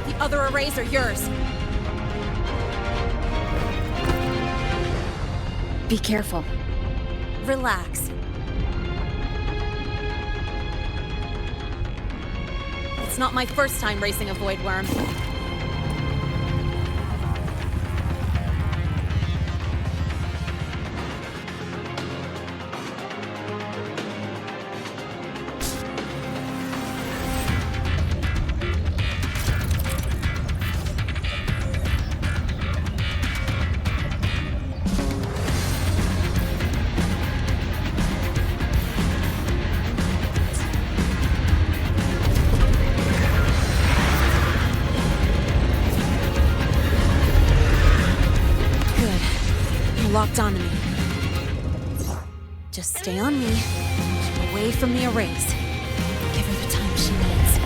The other arrays are yours. Be careful. Relax. It's not my first time racing a void worm. Locked onto me. Just stay on me, keep away from the arrays. Give her the time she needs.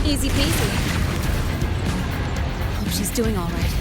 Easy peasy. Hope she's doing all right.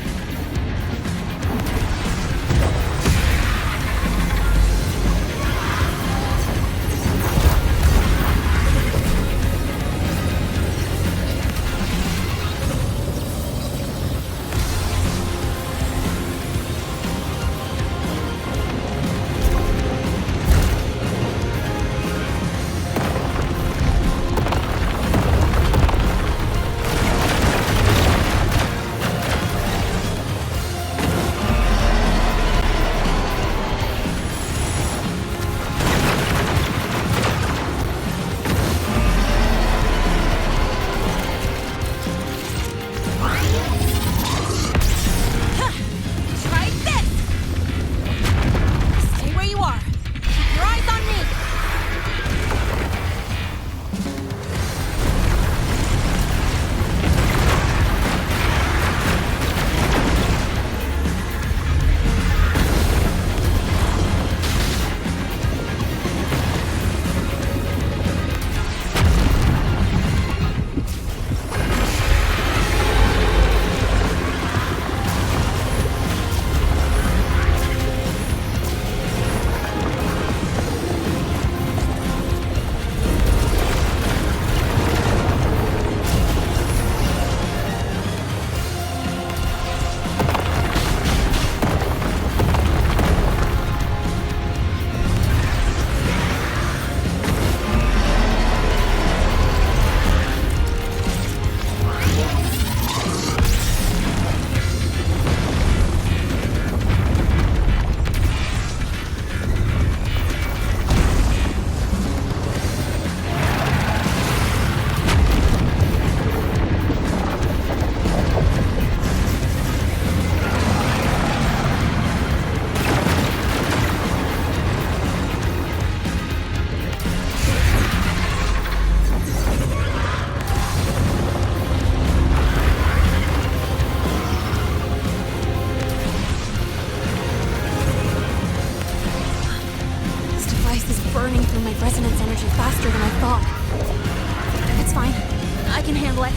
handle it.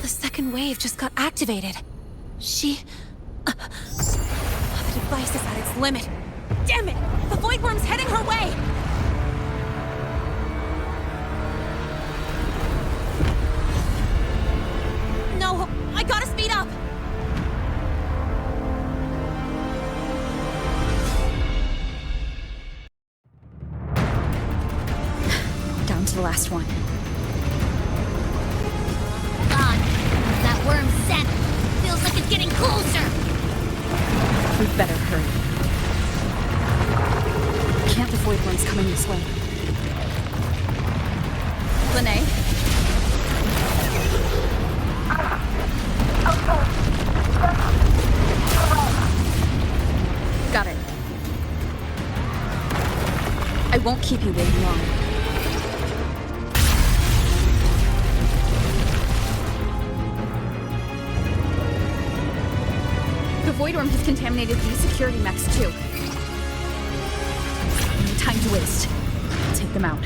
The second wave just got activated. The device is at its limit. Damn it! The Void Worm's heading her way! No, I gotta speed up! Down to the last one. God, that worm's scent feels like it's getting closer. We'd better hurry. Can't the Void Worm's coming this way? Lene? Got it. I won't keep you waiting long. The Void Worm has contaminated these security mechs too. No time to waste. I'll take them out.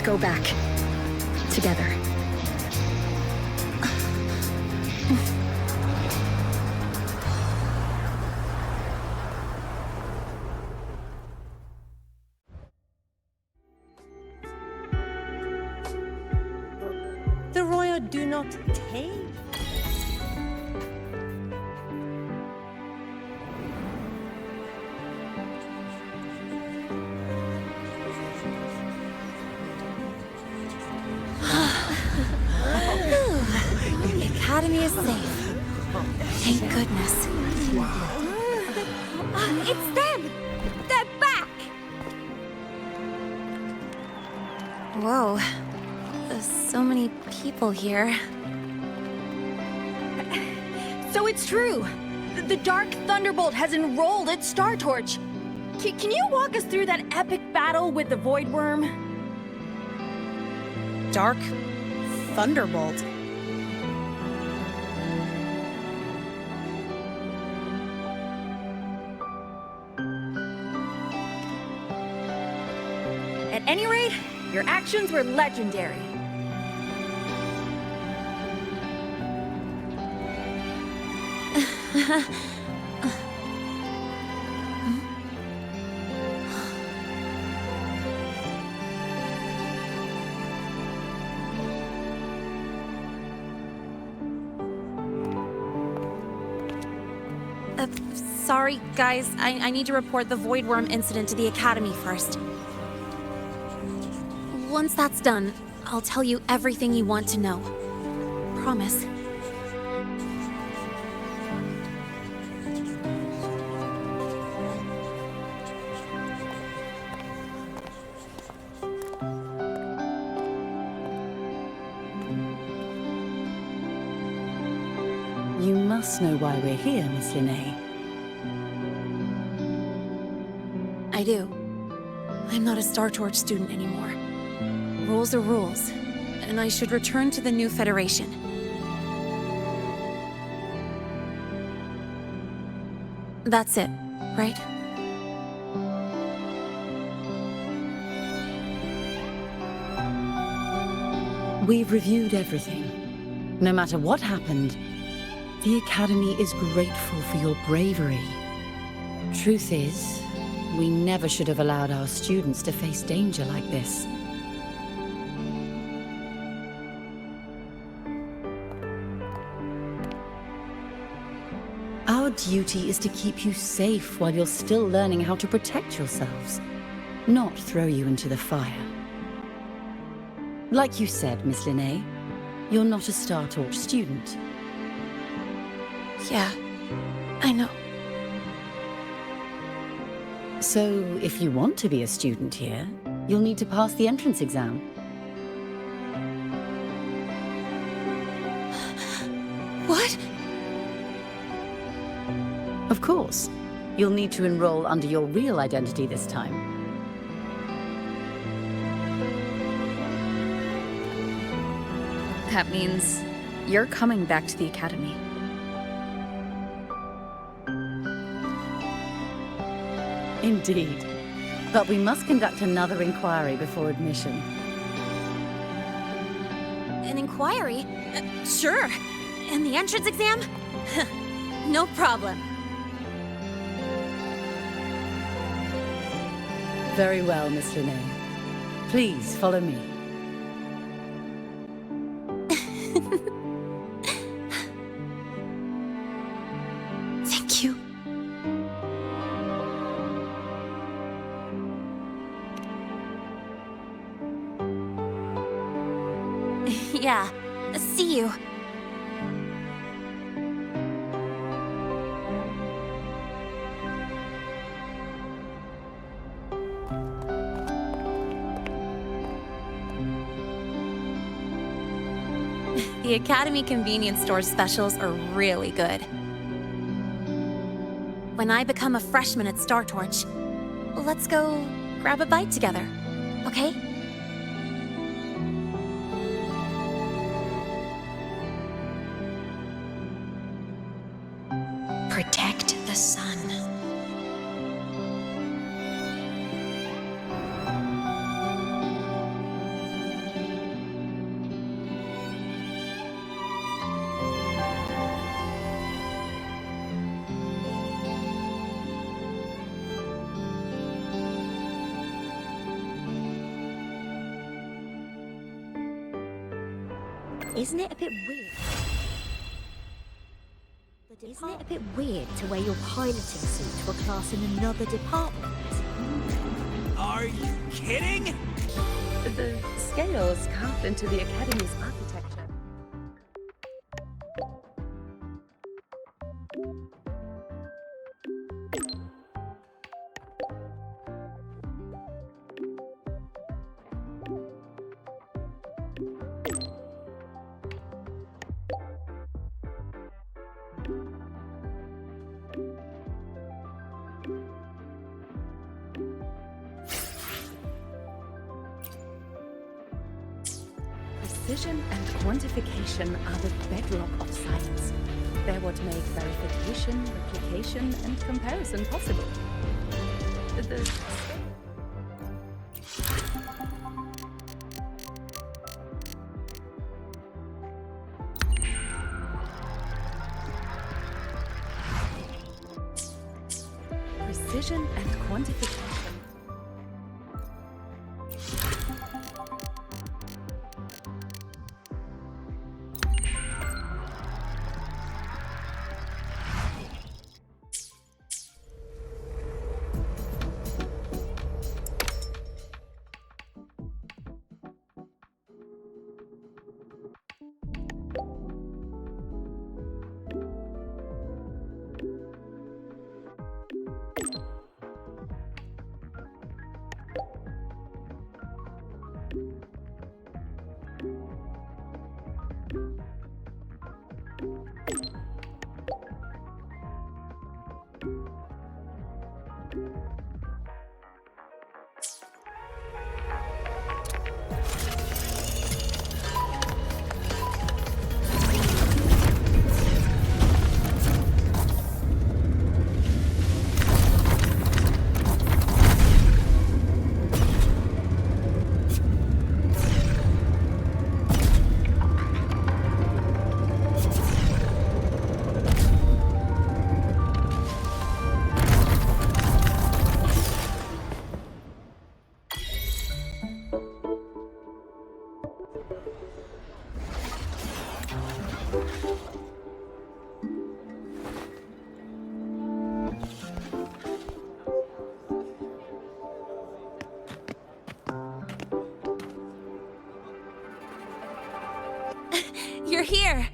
Go back. Together. The royal do not take. Academy is safe. Thank goodness. It's them! They're back! Whoa. There's so many people here. So it's true! The Dark Thunderbolt has enrolled at Star Torch! Can you walk us through that epic battle with the Void Worm? Dark Thunderbolt? At any rate, your actions were legendary. Sorry, guys. I need to report the Void Worm incident to the Academy first. Once that's done, I'll tell you everything you want to know. Promise. You must know why we're here, Miss Linnae. I do. I'm not a Star Torch student anymore. Rules are rules, and I should return to the new Federation. That's it, right? We've reviewed everything. No matter what happened, the Academy is grateful for your bravery. Truth is, we never should have allowed our students to face danger like this. Our duty is to keep you safe while you're still learning how to protect yourselves, not throw you into the fire. Like you said, Miss Linnae, you're not a Star Torch student. Yeah, I know. So, if you want to be a student here, you'll need to pass the entrance exam. What? Of course. You'll need to enroll under your real identity this time. That means you're coming back to the Academy. Indeed. But we must conduct another inquiry before admission. An inquiry? Sure. And the entrance exam? No problem. Very well, Miss Linnae. Please follow me. Thank you. Yeah. See you. The Academy convenience store specials are really good. When I become a freshman at Star Torch, let's go grab a bite together, okay? Protect the sun. Isn't it a bit weird? Isn't it a bit weird to wear your piloting suit to a class in another department? Are you kidding? The scales carved into the Academy's architecture. Precision and quantification are the bedrock of science. They're what make verification, replication, and comparison possible. Precision and quantification. You're here!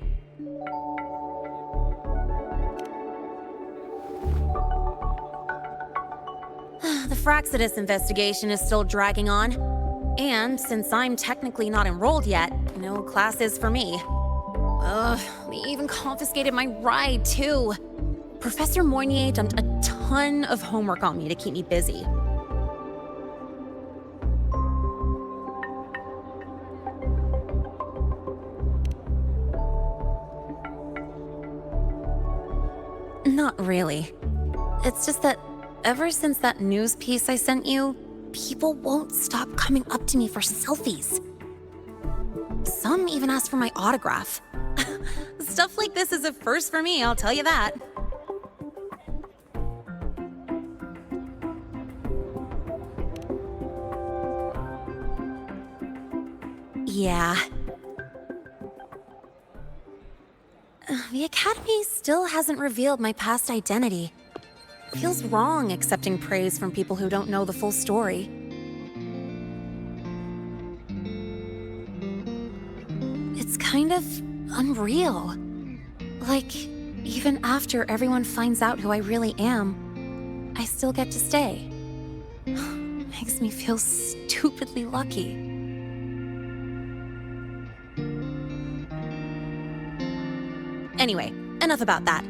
The Fraxidus investigation is still dragging on. And since I'm technically not enrolled yet, no classes for me. They even confiscated my ride, too. Professor Moynier dumped a ton of homework on me to keep me busy. Not really. It's just that ever since that news piece I sent you, people won't stop coming up to me for selfies. Some even ask for my autograph. Stuff like this is a first for me, I'll tell you that. Yeah. The Academy still hasn't revealed my past identity. Feels wrong accepting praise from people who don't know the full story. It's kind of unreal. Like, even after everyone finds out who I really am, I still get to stay. Makes me feel stupidly lucky. Anyway, enough about that.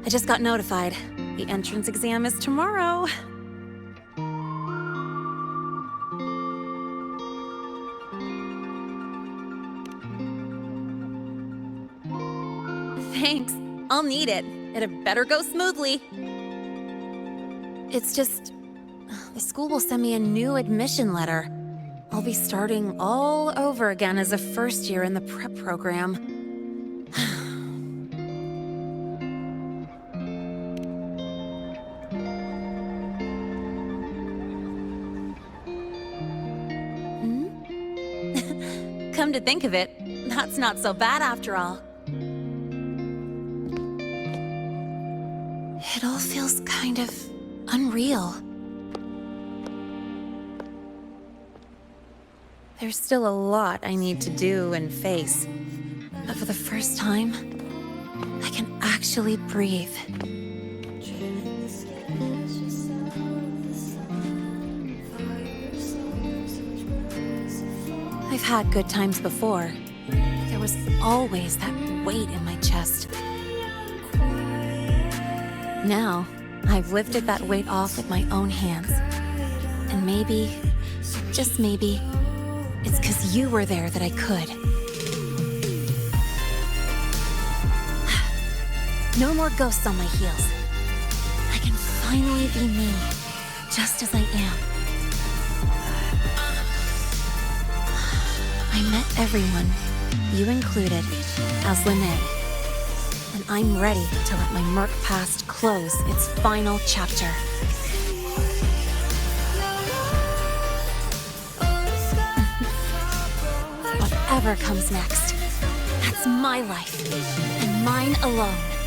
I just got notified. The entrance exam is tomorrow. Thanks. I'll need it. It had better go smoothly. It's just... the school will send me a new admission letter. I'll be starting all over again as a first year in the prep program. Come to think of it, that's not so bad after all. It all feels kind of unreal. There's still a lot I need to do and face, but for the first time, I can actually breathe. I've had good times before. There was always that weight in my chest. Now, I've lifted that weight off with my own hands. And maybe, just maybe, it's 'cause you were there that I could. No more ghosts on my heels. I can finally be me, just as I am. I met everyone, you included, as Lene. And I'm ready to let my murk past close its final chapter. Whatever comes next, that's my life, and mine alone.